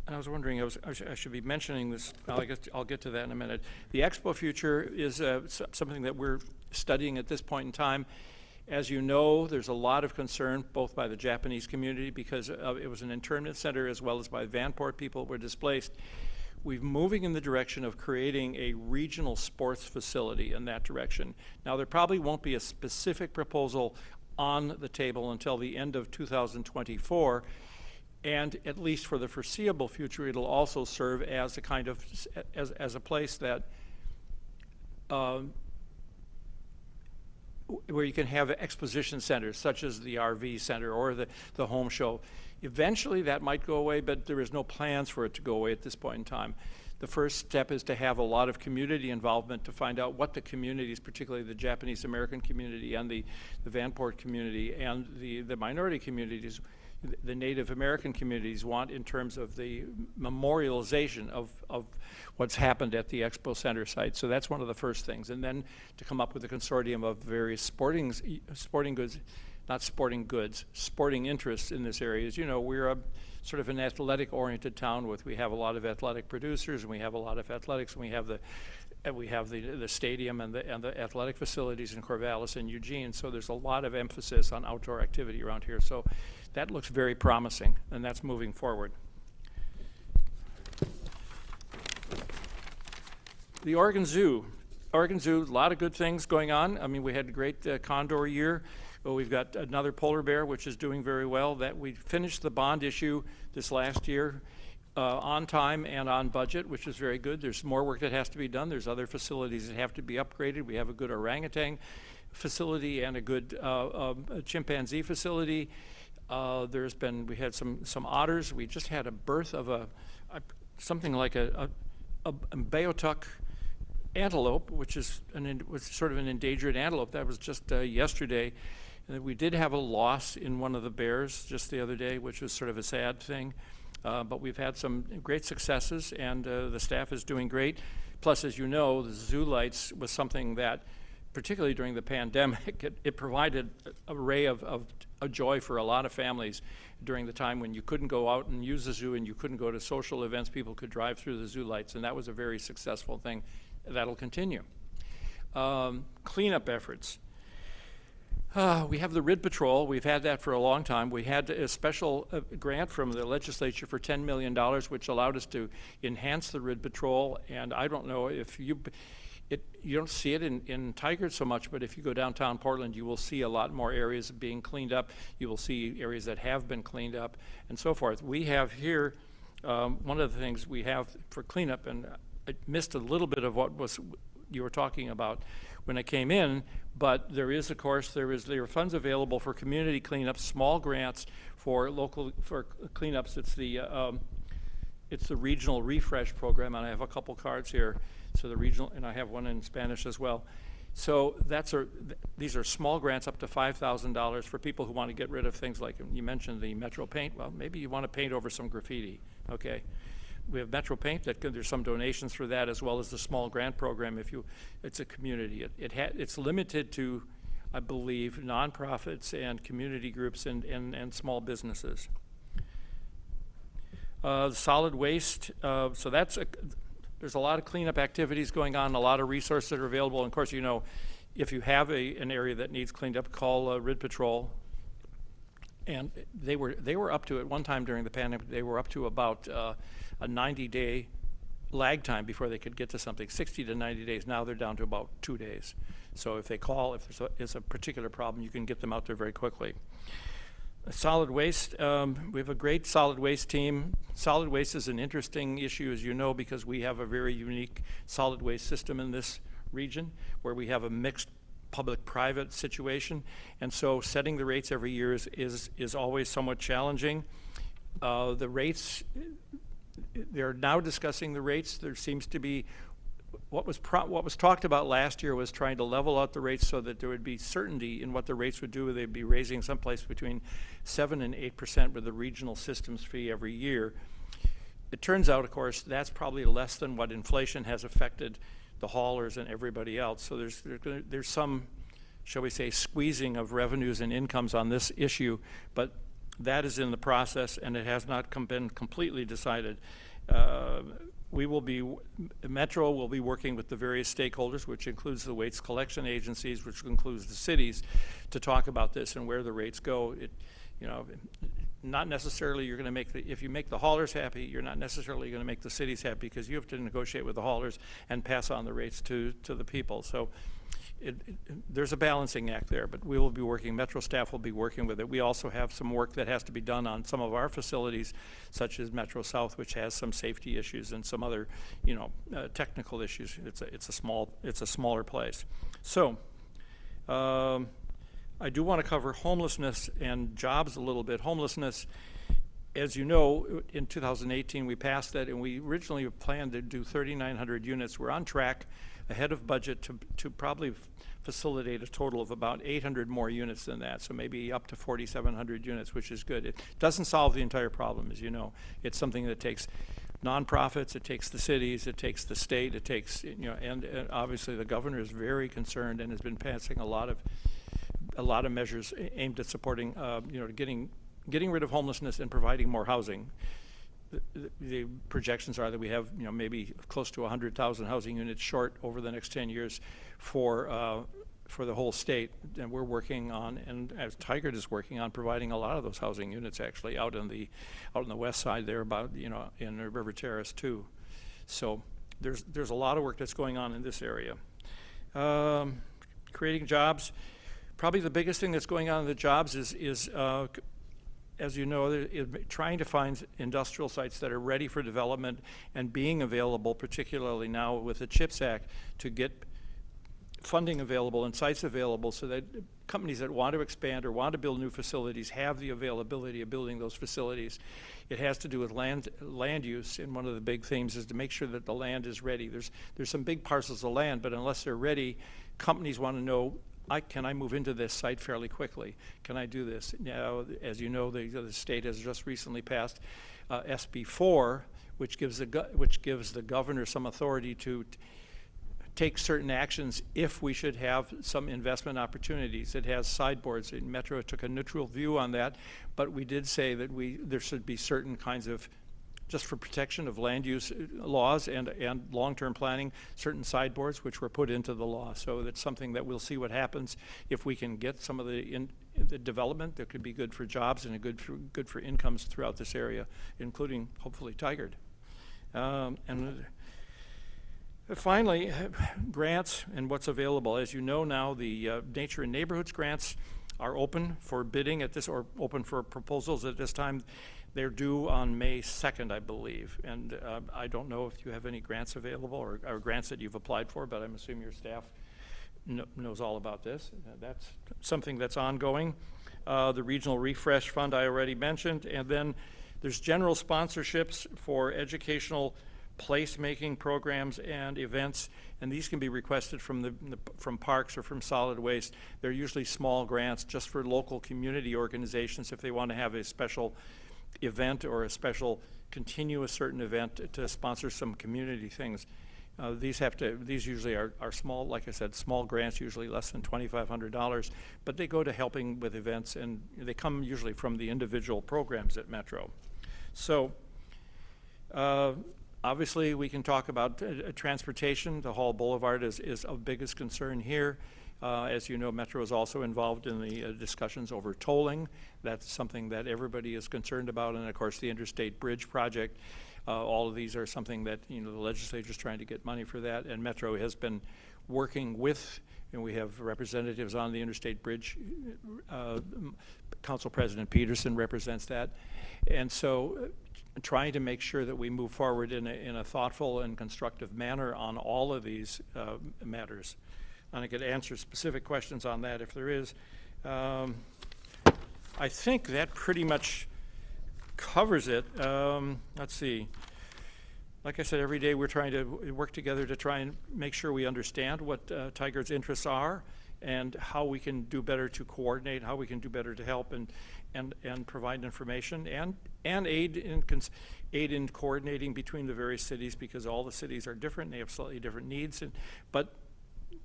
I was wondering, I should be mentioning this. I'll get to that in a minute. The Expo Future is something that we're studying at this point in time. As you know, there's a lot of concern both by the Japanese community because it was an internment center as well as by Vanport people who were displaced. We're moving in the direction of creating a regional sports facility in that direction. Now, there probably won't be a specific proposal on the table until the end of 2024, and at least for the foreseeable future, it'll also serve as a kind of, as a place that where you can have exposition centers such as the RV Center or the home show. Eventually that might go away, but there is no plans for it to go away at this point in time. The first step is to have a lot of community involvement to find out what the communities, particularly the Japanese American community and the Vanport community and the minority communities, the Native American communities want in terms of the memorialization of what's happened at the Expo Center site. So that's one of the first things. And then to come up with a consortium of various sporting interests in this area. As you know, we're a sort of an athletic-oriented town we have a lot of athletic producers, and we have a lot of athletics, and we have the stadium and the athletic facilities in Corvallis and Eugene. So there's a lot of emphasis on outdoor activity around here. So that looks very promising, and that's moving forward. The Oregon Zoo. Oregon Zoo, a lot of good things going on. I mean, we had a great condor year. We've got another polar bear, which is doing very well. That we finished the bond issue this last year on time and on budget, which is very good. There's more work that has to be done. There's other facilities that have to be upgraded. We have a good orangutan facility and a good chimpanzee facility. We had some otters. We just had a birth of something like a Beothuk antelope, which is was sort of an endangered antelope. That was just yesterday. And we did have a loss in one of the bears just the other day, which was sort of a sad thing. But we've had some great successes, and the staff is doing great. Plus, as you know, the Zoo Lights was something that, particularly during the pandemic, it provided a ray of joy for a lot of families during the time when you couldn't go out and use the zoo and you couldn't go to social events. People could drive through the Zoo Lights, and that was a very successful thing. That'll continue. Cleanup efforts. We have the RID Patrol. We've had that for a long time. We had a special grant from the legislature for $10 million, which allowed us to enhance the RID Patrol. And I don't know if you don't see it in Tigard so much, but if you go downtown Portland, you will see a lot more areas being cleaned up. You will see areas that have been cleaned up and so forth. We have here, one of the things we have for cleanup, and I missed a little bit of what you were talking about when I came in, but there is, of course, there are funds available for community cleanups, small grants for cleanups. It's the Regional Refresh Program, and I have a couple cards here. So the regional, and I have one in Spanish as well. So these are small grants up to $5,000 for people who want to get rid of things like, you mentioned the Metro Paint. Well, maybe you want to paint over some graffiti, okay? We have Metro Paint, there's some donations for that, as well as the small grant program. It's a community. It's limited to, I believe, nonprofits and community groups and small businesses. Solid waste, so there's a lot of cleanup activities going on, a lot of resources that are available. And of course, you know, if you have an area that needs cleaned up, call RID Patrol. And they were up to, at one time during the pandemic, they were up to about a 90-day lag time before they could get to something, 60 to 90 days. Now they're down to about 2 days. So if they call, if there's a particular problem, you can get them out there very quickly. Solid waste, we have a great solid waste team. Solid waste is an interesting issue, as you know, because we have a very unique solid waste system in this region where we have a mixed public-private situation, and so setting the rates every year is always somewhat challenging. The rates, they're now discussing the rates. There seems to be, what was talked about last year was trying to level out the rates so that there would be certainty in what the rates would do. They'd be raising someplace between 7 and 8% with the regional systems fee every year. It turns out, of course, that's probably less than what inflation has affected the haulers and everybody else. So there's some, shall we say, squeezing of revenues and incomes on this issue, but that is in the process and it has not been completely decided. Metro will be working with the various stakeholders, which includes the waste collection agencies, which includes the cities, to talk about this and where the rates go. Not necessarily you're going to make if you make the haulers happy, you're not necessarily going to make the cities happy, because you have to negotiate with the haulers and pass on the rates to the people. So there's a balancing act there, but we will be working, Metro staff will be working with it. We also have some work that has to be done on some of our facilities, such as Metro South, which has some safety issues and some other, technical issues. It's a smaller place. So, I do want to cover homelessness and jobs a little bit. Homelessness, as you know, in 2018 we passed that, and we originally planned to do 3,900 units. We're on track, ahead of budget, to probably facilitate a total of about 800 more units than that, so maybe up to 4,700 units, which is good. It doesn't solve the entire problem, as you know. It's something that takes nonprofits, it takes the cities, it takes the state, it takes, and obviously the governor is very concerned and has been passing a lot of measures aimed at supporting, getting getting rid of homelessness and providing more housing. The projections are that we have, maybe close to 100,000 housing units short over the next 10 years for the whole state, and we're working on, and as Tigard is working on, providing a lot of those housing units actually out on the west side there, about in River Terrace too. So there's a lot of work that's going on in this area. Creating jobs, probably the biggest thing that's going on in the jobs is as you know, trying to find industrial sites that are ready for development and being available, particularly now with the CHIPS Act, to get funding available and sites available so that companies that want to expand or want to build new facilities have the availability of building those facilities. It has to do with land use, and one of the big themes is to make sure that the land is ready. There's some big parcels of land, but unless they're ready, companies want to know, can I move into this site fairly quickly? Can I do this? Now, as you know, the state has just recently passed SB 4, which gives the governor some authority to take certain actions if we should have some investment opportunities. It has sideboards, and Metro took a neutral view on that, but we did say that there should be certain kinds of, just for protection of land use laws and long-term planning, certain sideboards which were put into the law. So that's something that we'll see what happens if we can get some of the development that could be good for jobs and good for incomes throughout this area, including hopefully Tigard. And finally, grants and what's available. As you know now, the Nature and Neighborhoods grants are open for bidding at this, or open for proposals at this time. They're due on May 2nd, I believe. And I don't know if you have any grants available or grants that you've applied for, but I'm assuming your staff knows all about this. That's something that's ongoing. The Regional Refresh Fund I already mentioned. And then there's general sponsorships for educational placemaking programs and events, and these can be requested from parks or from solid waste. They're usually small grants just for local community organizations if they want to have a special event or a special continuous certain event to sponsor some community things. These usually are small, like I said, small grants, usually less than $2,500, but they go to helping with events, and they come usually from the individual programs at Metro. So obviously we can talk about transportation. The Hall Boulevard is of biggest concern here. As you know, Metro is also involved in the discussions over tolling. That's something that everybody is concerned about, and of course the Interstate Bridge project. All of these are something that the legislature is trying to get money for that, and Metro has been working with, and we have representatives on the Interstate Bridge. Council President Peterson represents that, and so trying to make sure that we move forward in a thoughtful and constructive manner on all of these matters. And I could answer specific questions on that if there is. I think that pretty much covers it. Let's see. Like I said, every day we're trying to work together to try and make sure we understand what Tigard's interests are and how we can do better to coordinate, how we can do better to help and provide information and aid in coordinating between the various cities, because all the cities are different. They have slightly different needs, but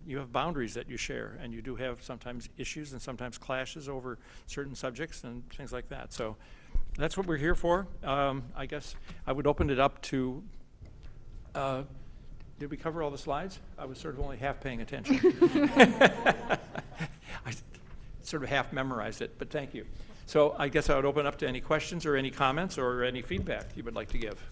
you have boundaries that you share, and you do have sometimes issues and sometimes clashes over certain subjects and things like that. So that's what we're here for. I guess I would open it up to, did we cover all the slides? I was sort of only half paying attention. I sort of half memorized it, but thank you. So I guess I would open up to any questions or any comments or any feedback you would like to give.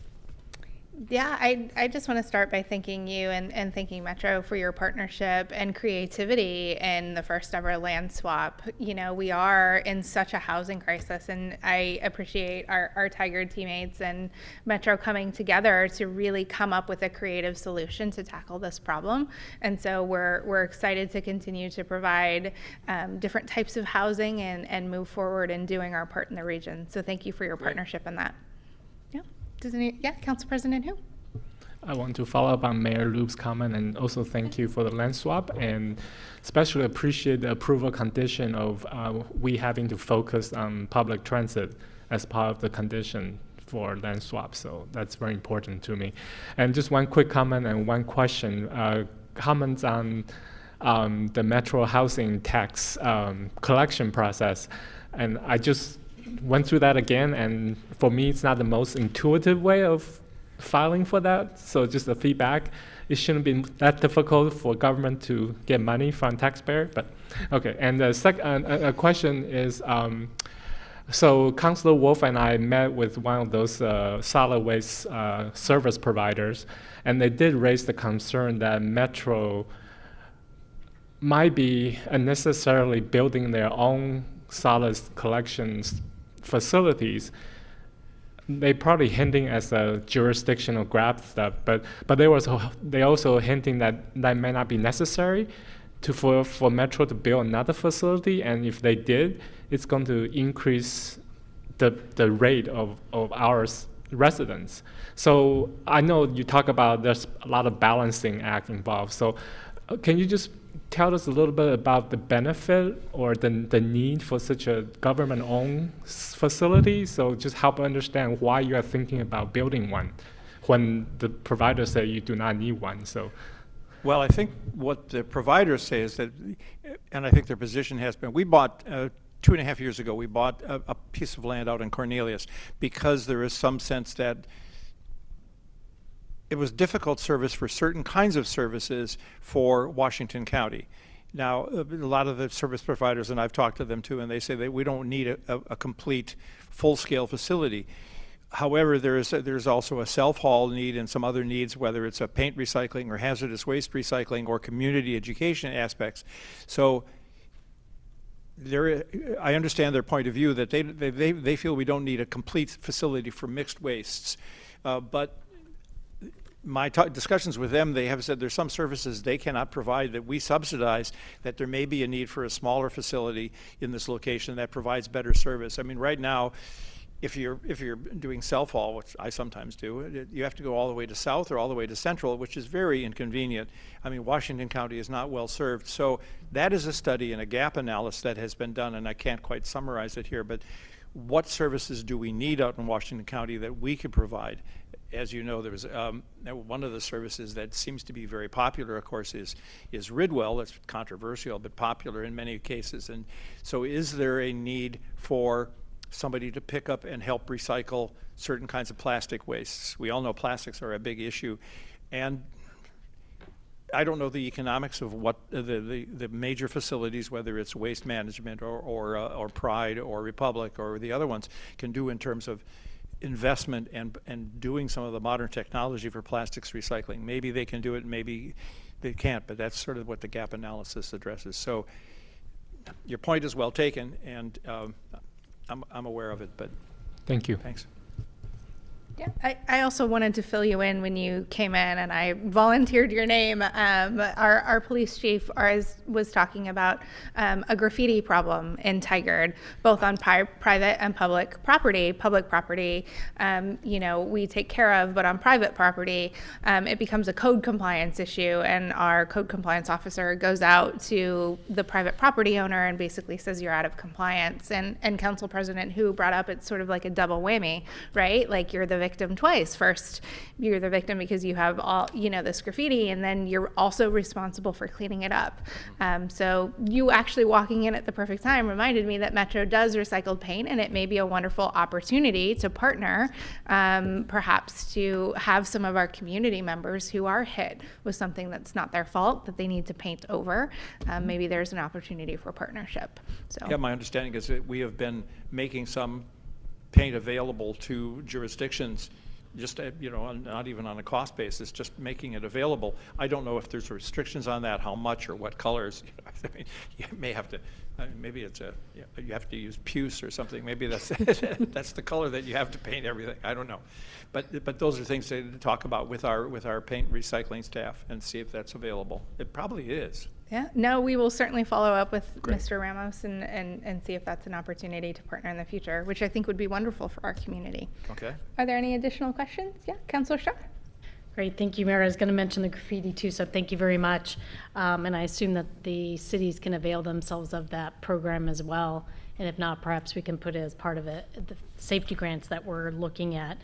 Yeah, I just want to start by thanking you and thanking Metro for your partnership and creativity in the first ever land swap. We are in such a housing crisis, and I appreciate our Tigard teammates and Metro coming together to really come up with a creative solution to tackle this problem. And so we're excited to continue to provide different types of housing and move forward in doing our part in the region. So thank you for your partnership in that. Council President Hu? I want to follow up on Mayor Loop's comment and also thank you for the land swap, and especially appreciate the approval condition of we having to focus on public transit as part of the condition for land swap. So that's very important to me. And just one quick comment and one question. Comments on the Metro housing tax collection process. And I just went through that again, and for me, it's not the most intuitive way of filing for that. So just a feedback. It shouldn't be that difficult for government to get money from taxpayer. But okay. And the second a question is, so Councilor Wolf and I met with one of those solid waste service providers, and they did raise the concern that Metro might be unnecessarily building their own solid collections facilities. They probably hinting as a jurisdictional grab stuff, but they also hinting that that may not be necessary for Metro to build another facility, and if they did, it's going to increase the rate of our residents. So I know you talk about there's a lot of balancing act involved. So can you just tell us a little bit about the benefit or the need for such a government-owned facility? So just help understand why you are thinking about building one when the providers say you do not need one. So, well, I think what the providers say is that, and I think their position has been, we bought 2.5 years ago, we bought a piece of land out in Cornelius because there is some sense that it was difficult service for certain kinds of services for Washington County. Now, a lot of the service providers, and I've talked to them too, and they say that we don't need a complete full-scale facility. However, there's also a self-haul need and some other needs, whether it's a paint recycling or hazardous waste recycling or community education aspects. So I understand their point of view that they feel we don't need a complete facility for mixed wastes. But my discussions with them, they have said there's some services they cannot provide that we subsidize, that there may be a need for a smaller facility in this location that provides better service. I mean, right now, if you're doing self-haul, which I sometimes do, you have to go all the way to South or all the way to Central, which is very inconvenient. I mean, Washington County is not well served. So that is a study and a gap analysis that has been done, and I can't quite summarize it here, but what services do we need out in Washington County that we could provide? As you know, there was one of the services that seems to be very popular, of course, is Ridwell. That's controversial, but popular in many cases. And so is there a need for somebody to pick up and help recycle certain kinds of plastic wastes? We all know plastics are a big issue. And I don't know the economics of what the major facilities, whether it's Waste Management or Pride or Republic or the other ones, can do in terms of investment and doing some of the modern technology for plastics recycling. Maybe they can do it, maybe they can't, but that's sort of what the gap analysis addresses. So your point is well taken, and I'm aware of it, but thank you. Thanks. Yeah, I also wanted to fill you in when you came in, and I volunteered your name. Our police chief was talking about a graffiti problem in Tigard, both on private and public property. Public property, we take care of, but on private property, it becomes a code compliance issue, and our code compliance officer goes out to the private property owner and basically says you're out of compliance. And Council President Hu brought up it's sort of like a double whammy, right? Like you're the victim twice. First, you're the victim because you have all, this graffiti, and then you're also responsible for cleaning it up. So you actually walking in at the perfect time reminded me that Metro does recycled paint, and it may be a wonderful opportunity to partner, perhaps to have some of our community members who are hit with something that's not their fault, that they need to paint over. Maybe there's an opportunity for partnership. So yeah, my understanding is that we have been making some paint available to jurisdictions, just not even on a cost basis, just making it available. I don't know if there's restrictions on that, how much or what colors. I mean, you may have to. Maybe it's you have to use puce or something. Maybe that's that's the color that you have to paint everything. I don't know, but those are things to talk about with our paint recycling staff and see if that's available. It probably is. Yeah, no, we will certainly follow up with Mr. Ramos and see if that's an opportunity to partner in the future, which I think would be wonderful for our community. Okay. Are there any additional questions? Yeah, Councilor Shaw. Great, thank you, Mayor. I was going to mention the graffiti too, so thank you very much. And I assume that the cities can avail themselves of that program as well. And if not, perhaps we can put it as part of the safety grants that we're looking at.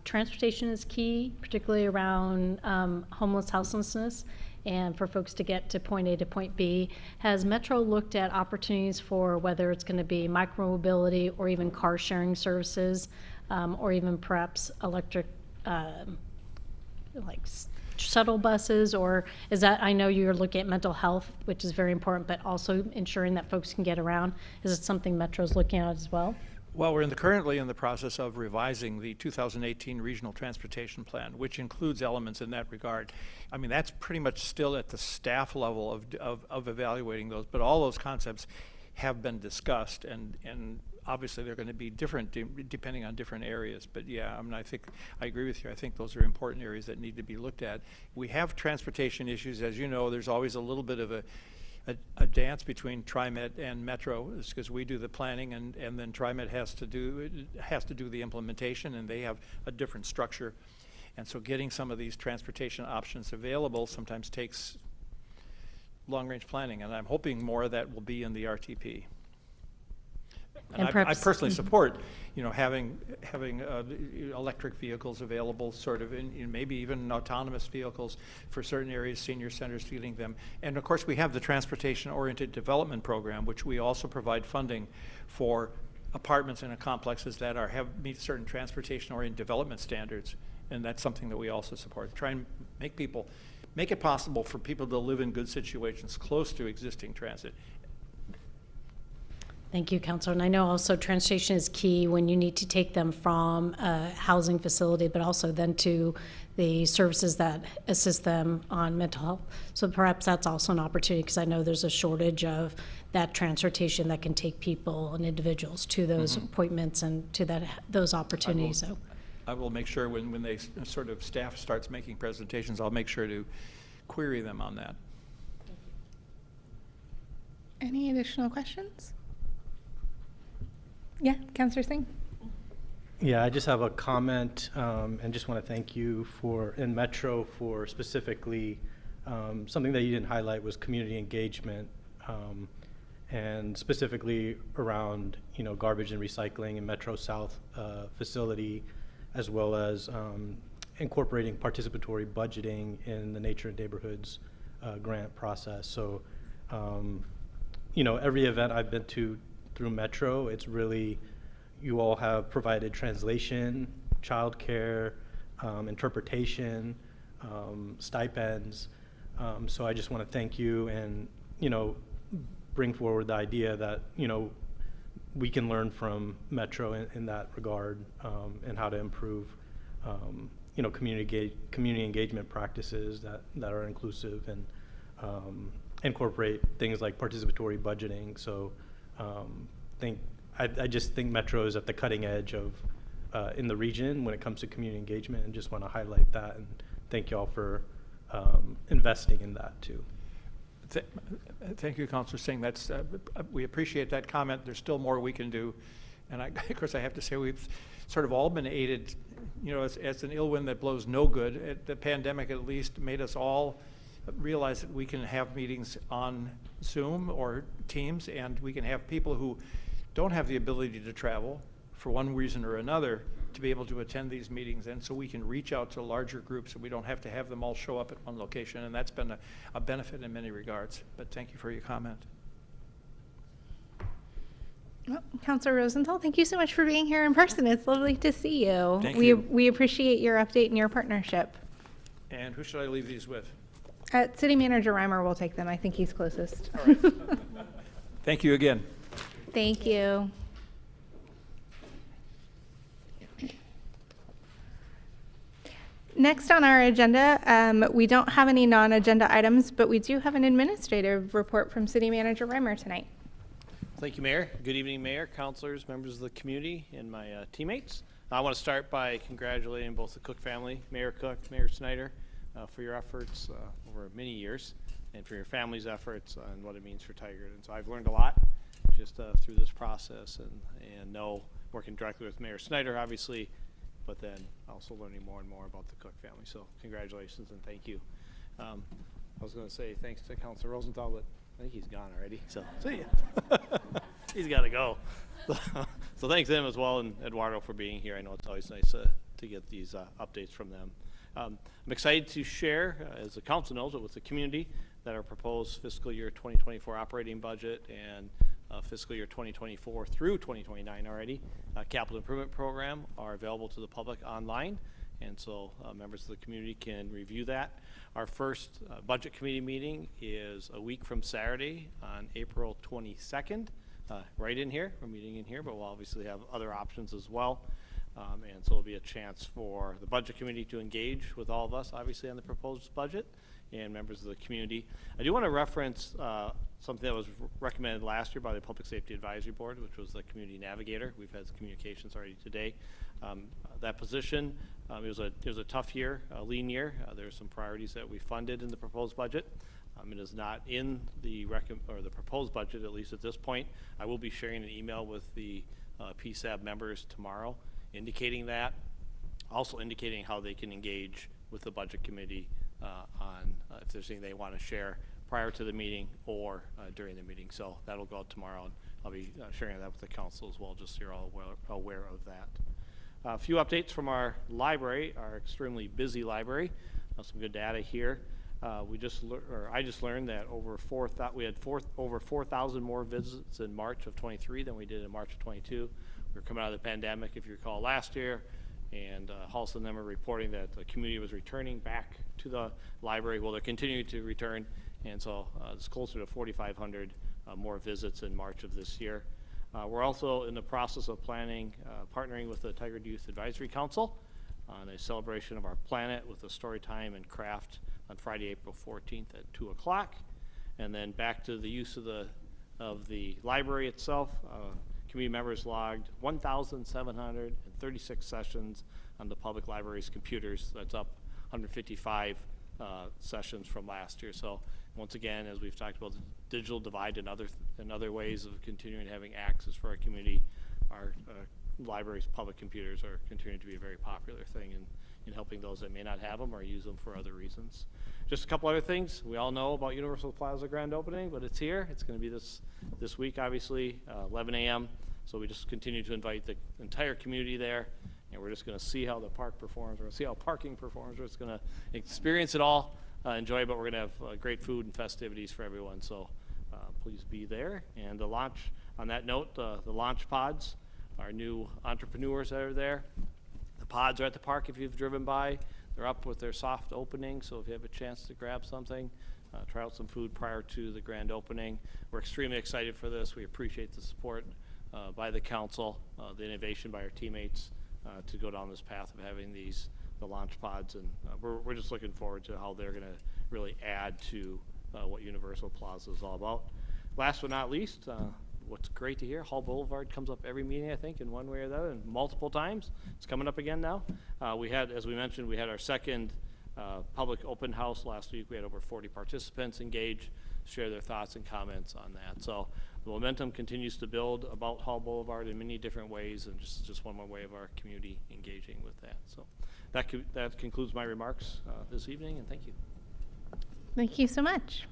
Transportation is key, particularly around houselessness. and for folks to get to point A to point B. Has Metro looked at opportunities for whether it's going to be micromobility or even car sharing services, or even perhaps electric, shuttle buses, or is that, I know you're looking at mental health, which is very important, but also ensuring that folks can get around. Is it something Metro's looking at as well? Well, we're currently in the process of revising the 2018 Regional Transportation Plan, which includes elements in that regard. I mean, that's pretty much still at the staff level of evaluating those, but all those concepts have been discussed, and obviously they're going to be different depending on different areas. But yeah, I mean, I think I agree with you. I think those are important areas that need to be looked at. We have transportation issues. As you know, there's always a little bit of a dance between TriMet and Metro, because we do the planning, and then TriMet has to do the implementation, and they have a different structure. And so getting some of these transportation options available sometimes takes long-range planning, and I'm hoping more of that will be in the RTP. And I personally support, having electric vehicles available, sort of, in maybe even autonomous vehicles for certain areas, senior centers, getting them. And of course, we have the Transportation-Oriented Development Program, which we also provide funding for apartments and complexes that meet certain transportation-oriented development standards, and that's something that we also support. Try and make it possible for people to live in good situations close to existing transit. Thank you, Councilor. And I know also transportation is key when you need to take them from a housing facility, but also then to the services that assist them on mental health. So perhaps that's also an opportunity, because I know there's a shortage of that transportation that can take people and individuals to those appointments and to those opportunities. I will make sure when they sort of staff starts making presentations, I'll make sure to query them on that. Any additional questions? Yeah, Councillor Singh. Yeah, I just have a comment, and just want to thank you in Metro for specifically something that you didn't highlight was community engagement, and specifically around garbage and recycling in Metro South facility, as well as incorporating participatory budgeting in the Nature and Neighborhoods grant process. So, every event I've been to through Metro, it's really, you all have provided translation, childcare, interpretation, stipends. So I just want to thank you and, bring forward the idea that, we can learn from Metro in that regard, and how to improve, community engagement practices that are inclusive and incorporate things like participatory budgeting. So I just think Metro is at the cutting edge of in the region when it comes to community engagement, and just want to highlight that and thank you all for investing in that too. Thank you, Councilor Singh. We appreciate that comment. There's still more we can do, and of course I have to say we've sort of all been aided, as an ill wind that blows no good. The pandemic at least made us all realize that we can have meetings on Zoom or Teams, and we can have people who don't have the ability to travel for one reason or another to be able to attend these meetings, and so we can reach out to larger groups and we don't have to have them all show up at one location, and that's been a benefit in many regards. But thank you for your comment. Well, Councilor Rosenthal, thank you so much for being here in person. It's lovely to see you. Thank you. We appreciate your update and your partnership. And who should I leave these with? City Manager Reimer will take them. I think he's closest. All right. Thank you again. Thank you. Next on our agenda, we don't have any non-agenda items, but we do have an administrative report from City Manager Reimer tonight. Thank you, Mayor. Good evening, Mayor, councilors, members of the community, and my teammates. I want to start by congratulating both the Cook family, Mayor Cook, Mayor Snyder, for your efforts over many years, and for your family's efforts and what it means for Tigard. And so I've learned a lot just through this process, and know, working directly with Mayor Snyder, obviously, but then also learning more and more about the Cook family. So congratulations and thank you. I was going to say thanks to Councilor Rosenthal, but I think he's gone already. So see ya. He's got to go. So thanks to him as well, and Eduardo for being here. I know it's always nice to to get these updates from them. I'm excited to share, as the council knows, it with the community, that our proposed fiscal year 2024 operating budget and fiscal year 2024 through 2029 already capital improvement program are available to the public online, and so members of the community can review that. Our first budget committee meeting is a week from Saturday on April 22nd, right in here. We're meeting in here, but we'll obviously have other options as well. And so it'll be a chance for the budget committee to engage with all of us, obviously, on the proposed budget and members of the community. I do want to reference something that was recommended last year by the Public Safety Advisory Board, which was the Community Navigator. We've had some communications already today. That position, it was a tough year, a lean year. There's some priorities that we funded in the proposed budget. It is not in the proposed budget, at least at this point. I will be sharing an email with the PSAB members tomorrow indicating that, also indicating how they can engage with the budget committee on if there's anything they want to share prior to the meeting or during the meeting. So that'll go out tomorrow, and I'll be sharing that with the council as well, just so you're all aware of that. A few updates from our library, our extremely busy library. Some good data here. I just learned that we had over 4,000 more visits in March of 23 than we did in March of 22. We were coming out of the pandemic, if you recall, last year, and Halston and them are reporting that the community was returning back to the library. Well, they're continuing to return, and so it's closer to 4,500 more visits in March of this year. We're also in the process of planning, partnering with the Tigard Youth Advisory Council on a celebration of our planet with a story time and craft on Friday, April 14th at 2 o'clock. And then back to the use of the library itself. Community members logged 1,736 sessions on the public library's computers. That's up 155 sessions from last year. So once again, as we've talked about the digital divide and other ways of continuing having access for our community, our library's public computers are continuing to be a very popular thing in helping those that may not have them or use them for other reasons. Just a couple other things. We all know about Universal Plaza grand opening, but it's here. It's going to be this week, obviously, 11 a.m. So we just continue to invite the entire community there, and we're just going to see how the park performs. We're going to see how parking performs. We're just going to experience it all, enjoy it, but we're going to have great food and festivities for everyone. So please be there. And the launch, on that note, the launch pods, our new entrepreneurs that are there. The pods are at the park if you've driven by. They're up with their soft opening, so if you have a chance to grab something, try out some food prior to the grand opening. We're extremely excited for this. We appreciate the support by the council, the innovation by our teammates to go down this path of having the launch pods, and we're just looking forward to how they're going to really add to what Universal Plaza is all about. Last but not least, what's great to hear, Hall Boulevard comes up every meeting, I think, in one way or the other, and multiple times. It's coming up again now. We had, as we mentioned, we had our second public open house last week. We had over 40 participants engage, share their thoughts and comments on that. So the momentum continues to build about Hall Boulevard in many different ways, and just one more way of our community engaging with that. So that concludes my remarks this evening, and thank you. Thank you so much.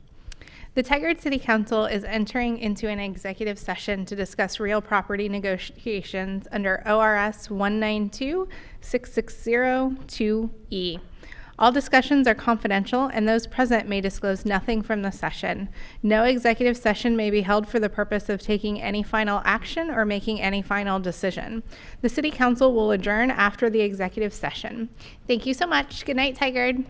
The Tigard City Council is entering into an executive session to discuss real property negotiations under ORS 192-660-2E. All discussions are confidential, and those present may disclose nothing from the session. No executive session may be held for the purpose of taking any final action or making any final decision. The City Council will adjourn after the executive session. Thank you so much. Good night, Tigard.